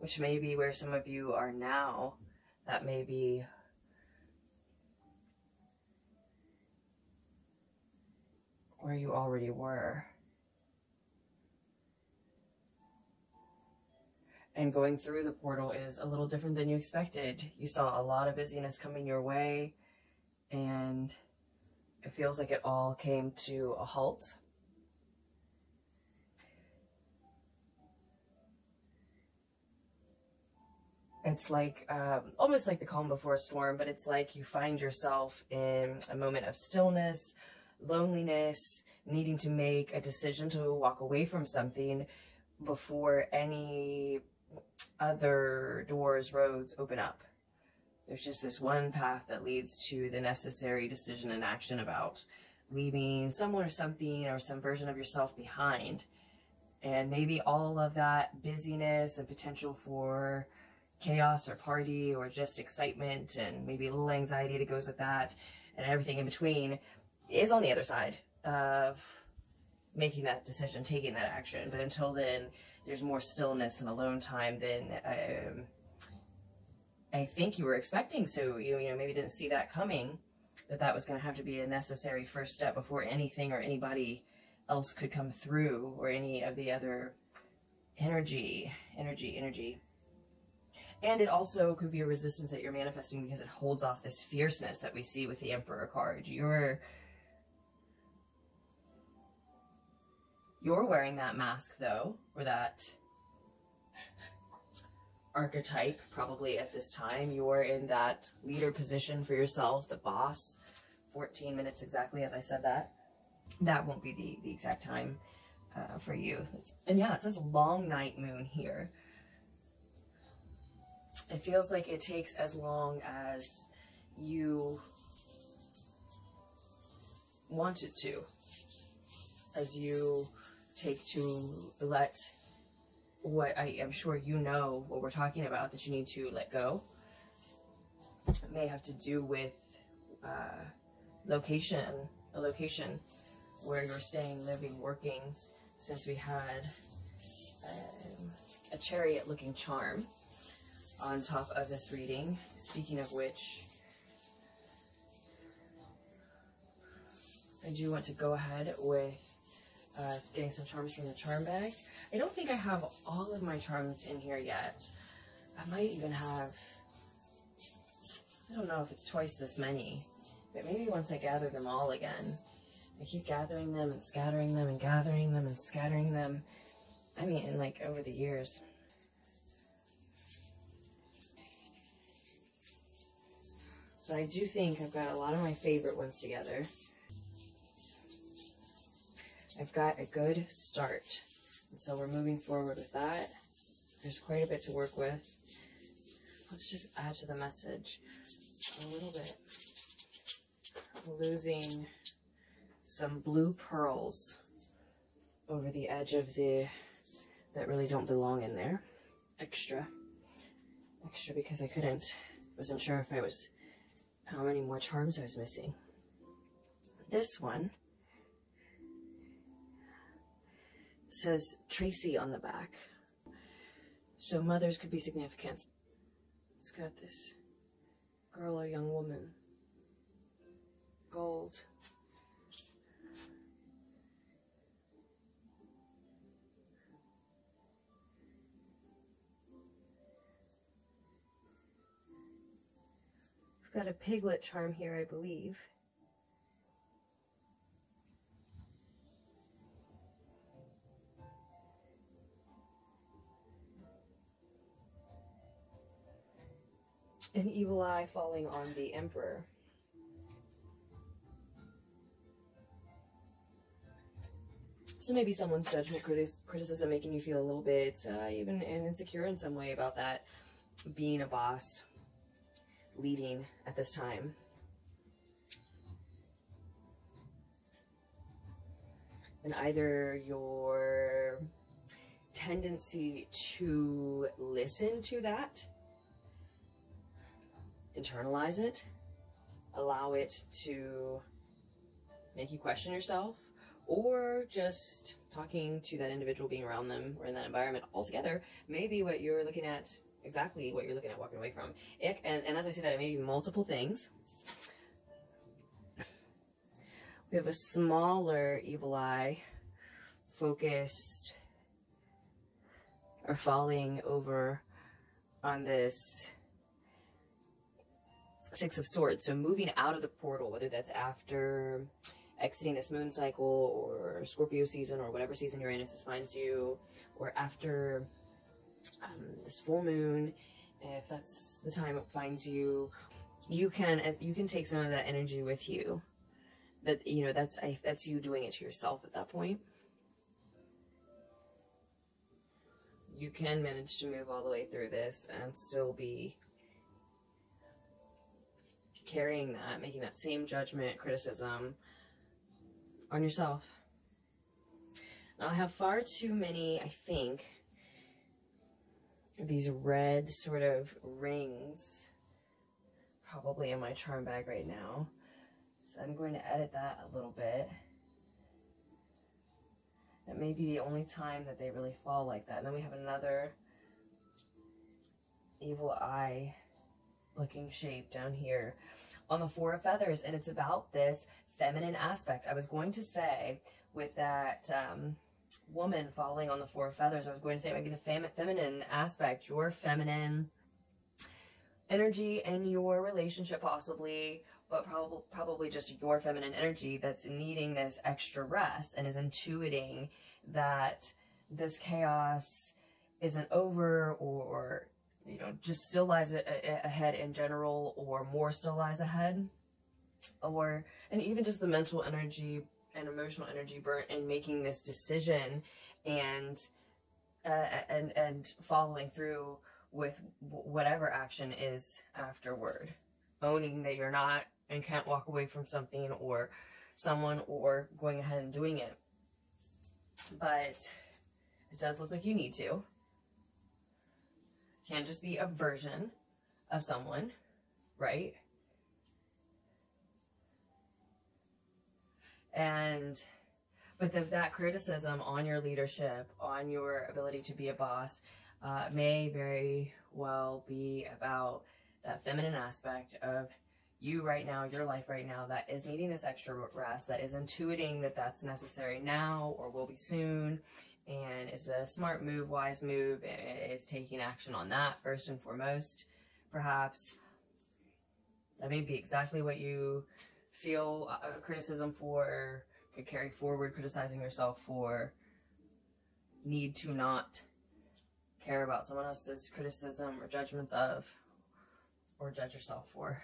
S1: which may be where some of you are now. That may be where you already were. And going through the portal is a little different than you expected. You saw a lot of busyness coming your way, and it feels like it all came to a halt. It's like, almost like the calm before a storm, but it's like you find yourself in a moment of stillness, loneliness, needing to make a decision to walk away from something before any other doors, roads open up. There's just this one path that leads to the necessary decision and action about leaving someone or something or some version of yourself behind. And maybe all of that busyness and potential for chaos or party or just excitement and maybe a little anxiety that goes with that and everything in between is on the other side of making that decision, taking that action. But until then, there's more stillness and alone time than I think you were expecting. So you know, maybe didn't see that coming, that was going to have to be a necessary first step before anything or anybody else could come through, or any of the other energy. And it also could be a resistance that you're manifesting because it holds off this fierceness that we see with the Emperor card. You're wearing that mask, though, or that archetype probably at this time. You're in that leader position for yourself, the boss. 14 minutes exactly, as I said that. That won't be the exact time for you. And yeah, it says long night moon here. It feels like it takes as long as you want it to, as you take to let what I am sure you know what we're talking about, that you need to let go. It may have to do with a location where you're staying, living, working, since we had a chariot looking charm on top of this reading. Speaking of which, I do want to go ahead with getting some charms from the charm bag. I don't think I have all of my charms in here yet. I might even have, I don't know if it's twice this many, but maybe once I gather them all again. I keep gathering them and scattering them and gathering them and scattering them. I mean, like over the years. But I do think I've got a lot of my favorite ones together. I've got a good start. And so we're moving forward with that. There's quite a bit to work with. Let's just add to the message a little bit. I'm losing some blue pearls over the edge of that really don't belong in there. Extra because I wasn't sure if how many more charms I was missing. This one says Tracy on the back. So mothers could be significant. It's got this girl or young woman. Gold. I've got a piglet charm here, I believe. An evil eye falling on the Emperor. So maybe someone's judgment, criticism making you feel a little bit even insecure in some way about that, being a boss, leading at this time. And either your tendency to listen to that, internalize it, allow it to make you question yourself, or just talking to that individual, being around them or in that environment altogether, may be what you're looking at, exactly what you're looking at walking away from. And as I say that, it may be multiple things. We have a smaller evil eye focused or falling over on this Six of Swords. So moving out of the portal, whether that's after exiting this moon cycle or Scorpio season or whatever season Uranus finds you, or after this full moon, if that's the time it finds you, you can take some of that energy with you. That, you know, that's you doing it to yourself at that point. You can manage to move all the way through this and still be carrying that, making that same judgment, criticism on yourself. Now, I have far too many, I think, these red sort of rings probably in my charm bag right now. So I'm going to edit that a little bit. That may be the only time that they really fall like that. And then we have another evil eye looking shape down here on the Four of Feathers, and it's about this feminine aspect. I was going to say with that woman falling on the Four of Feathers, I was going to say maybe the feminine aspect, your feminine energy in your relationship possibly, but probably just your feminine energy that's needing this extra rest and is intuiting that this chaos isn't over, or you know, just still lies ahead in general, or more still lies ahead, and even just the mental energy and emotional energy burnt in making this decision and following through with whatever action is afterward, owning that you're not and can't walk away from something or someone, or going ahead and doing it. But it does look like you need to. Can't just be a version of someone, right? But that criticism on your leadership, on your ability to be a boss, may very well be about that feminine aspect of you right now, your life right now, that is needing this extra rest, that is intuiting that that's necessary now or will be soon, and is a smart move, wise move, is taking action on that first and foremost. Perhaps that may be exactly what you feel criticism for, could carry forward criticizing yourself for, need to not care about someone else's criticism or judgments of, or judge yourself for.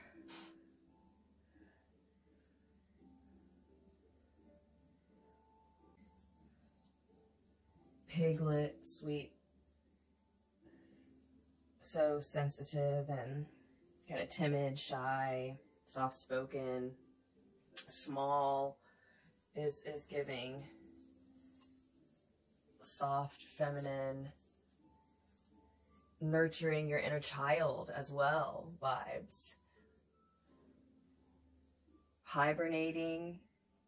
S1: Piglet, sweet, so sensitive and kind of timid, shy, soft-spoken, small, is giving soft, feminine, nurturing your inner child as well vibes. Hibernating,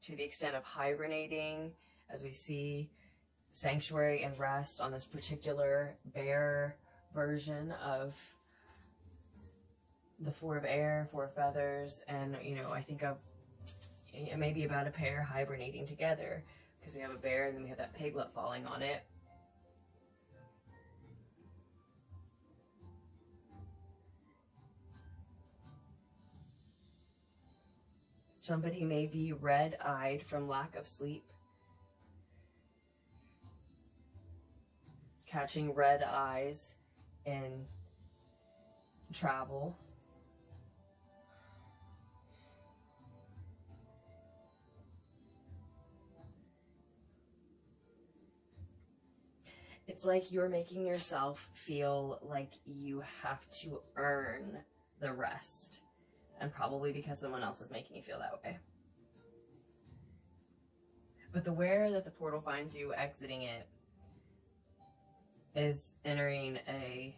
S1: to the extent of hibernating, as we see sanctuary and rest on this particular bear version of the Four of Air, Four of Feathers, and you know, I think of it may be about a pair hibernating together, because we have a bear and then we have that piglet falling on it. Somebody may be red-eyed from lack of sleep. Catching red eyes in travel. It's like you're making yourself feel like you have to earn the rest. And probably because someone else is making you feel that way. But the where that the portal finds you exiting it is entering a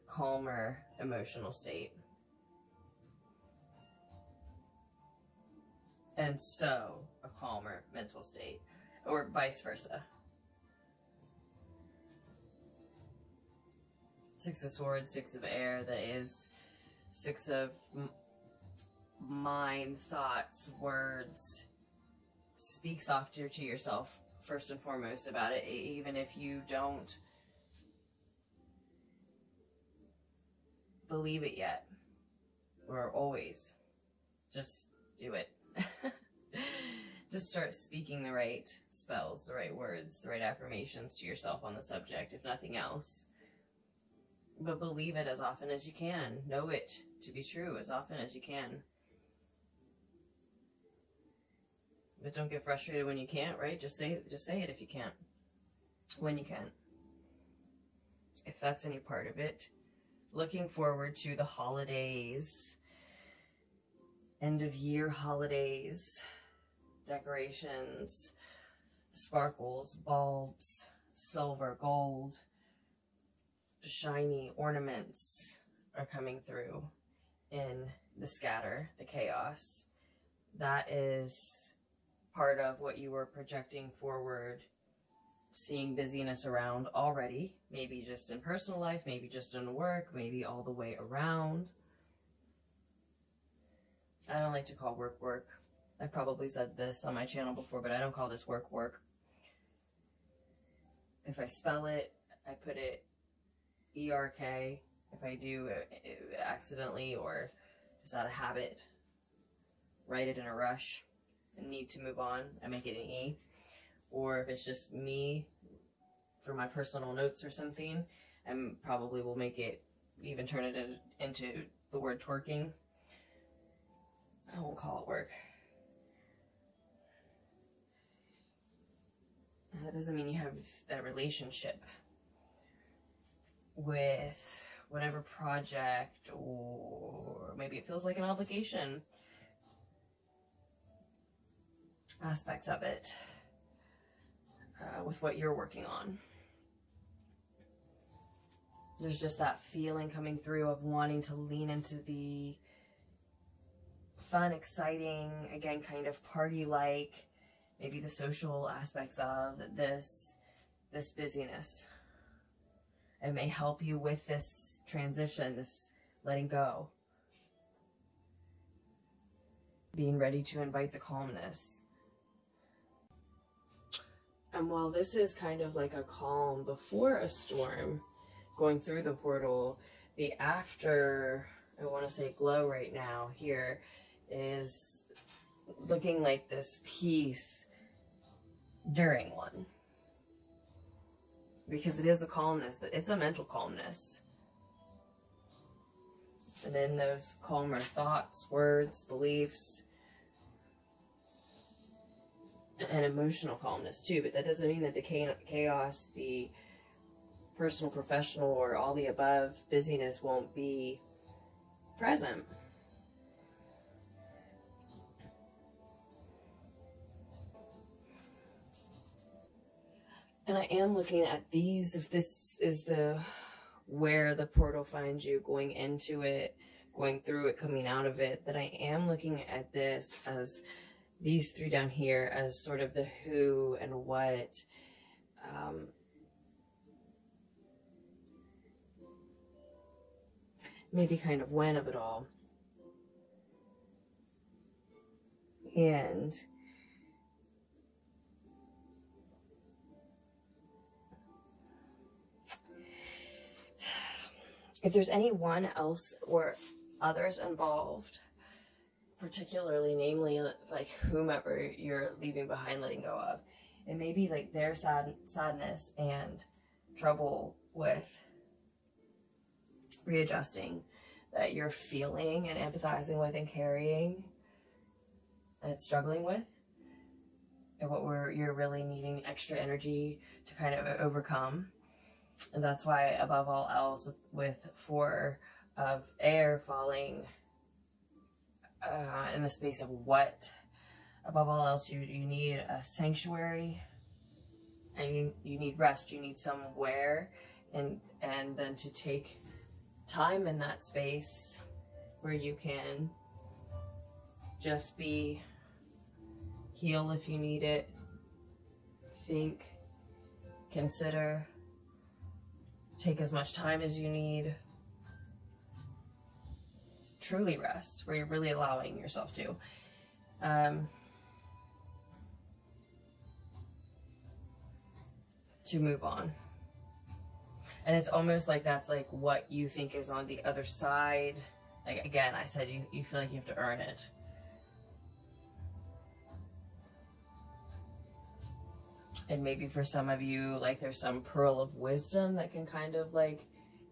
S1: calmer emotional state. And so calmer mental state, or vice versa. Six of Swords, Six of Air, that is Six of mind, thoughts, words. Speak softer to yourself, first and foremost, about it, even if you don't believe it yet, or always. Just do it. Just start speaking the right spells, the right words, the right affirmations to yourself on the subject, if nothing else. But believe it as often as you can. Know it to be true as often as you can. But don't get frustrated when you can't, right? Just say it if you can't. When you can. If that's any part of it. Looking forward to the holidays. End of year holidays. Decorations. Sparkles, bulbs, silver, gold. Shiny ornaments are coming through in the scatter, the chaos. That is part of what you were projecting forward, seeing busyness around already, maybe just in personal life, maybe just in work, maybe all the way around. I don't like to call work work. I've probably said this on my channel before, but I don't call this work work. If I spell it, I put it E-R-K. If I do accidentally or just out of habit, write it in a rush and need to move on, I make it an E. Or if it's just me for my personal notes or something, I probably will make it, even turn it into the word twerking. I won't call it work. That doesn't mean you have that relationship with whatever project, or maybe it feels like an obligation. Aspects of it with what you're working on. There's just that feeling coming through of wanting to lean into the fun, exciting, again, kind of party-like, maybe the social aspects of this busyness. It may help you with this transition, this letting go. Being ready to invite the calmness. And while this is kind of like a calm before a storm going through the portal, the after, I want to say glow right now here, is looking like this peace during one. Because it is a calmness, but it's a mental calmness. And then those calmer thoughts, words, beliefs, and emotional calmness too. But that doesn't mean that the chaos, the personal, professional, or all the above busyness won't be present. And I am looking at these, if this is where the portal finds you, going into it, going through it, coming out of it, that I am looking at this as these three down here as sort of the who and what. Maybe kind of when of it all. And if there's anyone else or others involved, particularly, namely, like whomever you're leaving behind, letting go of, it may be like their sadness and trouble with readjusting that you're feeling and empathizing with and carrying and struggling with, and what you're really needing extra energy to kind of overcome. And that's why, above all else, with Four of Air falling in the space of what, above all else, you need a sanctuary, and you need rest. You need somewhere, and then to take time in that space where you can just be Heal if you need it. Think, consider, take as much time as you need. Truly rest, where you're really allowing yourself to. To move on. And it's almost like that's like what you think is on the other side. Like, again, I said you feel like you have to earn it. And maybe for some of you, like, there's some pearl of wisdom that can kind of like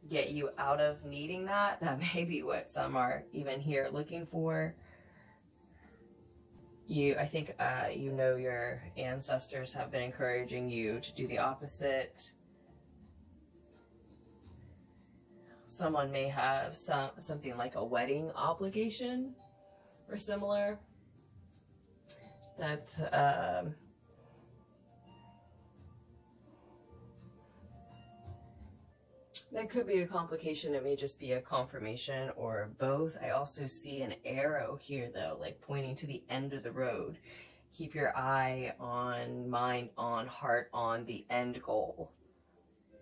S1: get you out of needing that. That may be what some are even here looking for. I think you know your ancestors have been encouraging you to do the opposite. Someone may have something like a wedding obligation or similar that that could be a complication. It may just be a confirmation or both. I also see an arrow here though, like pointing to the end of the road. Keep your eye on, mind on, heart on the end goal.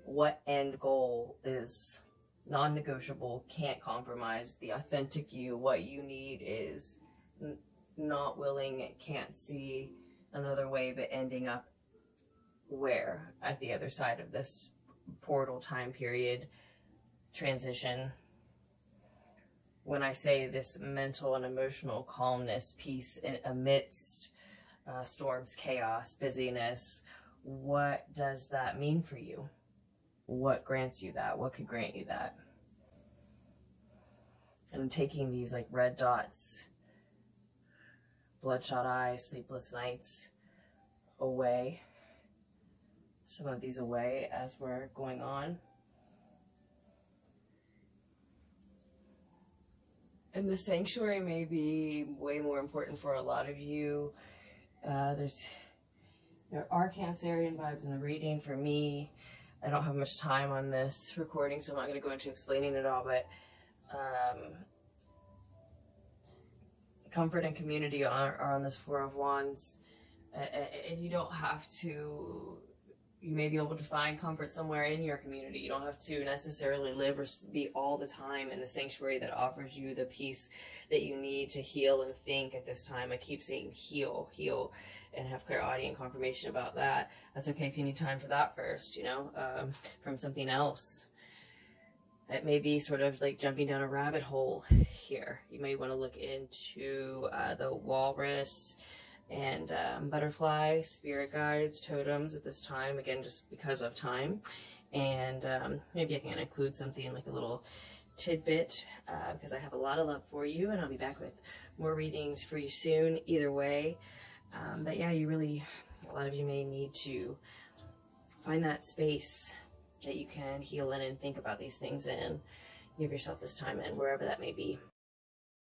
S1: What end goal is non-negotiable, can't compromise, the authentic you, what you need is not willing, can't see another way, but ending up where? At the other side of this portal time period, transition. When I say this mental and emotional calmness, peace amidst storms, chaos, busyness, what does that mean for you? What grants you that? What could grant you that? And taking these like red dots, bloodshot eyes, sleepless nights away, some of these away as we're going on. And the sanctuary may be way more important for a lot of you. There are Cancerian vibes in the reading for me. I don't have much time on this recording, so I'm not going to go into explaining it all, but comfort and community are on this Four of Wands. And you don't have to, you may be able to find comfort somewhere in your community. You don't have to necessarily live or be all the time in the sanctuary that offers you the peace that you need to heal and think at this time. I keep saying heal, heal, and have clairaudient confirmation about that. That's okay if you need time for that first, you know, from something else. It may be sort of like jumping down a rabbit hole here. You may want to look into the walrus and butterfly, spirit guides, totems at this time, again, just because of time. And maybe I can include something like a little tidbit because I have a lot of love for you, and I'll be back with more readings for you soon, either way. But yeah, you really, a lot of you may need to find that space that you can heal in and think about these things in. Give yourself this time in, wherever that may be.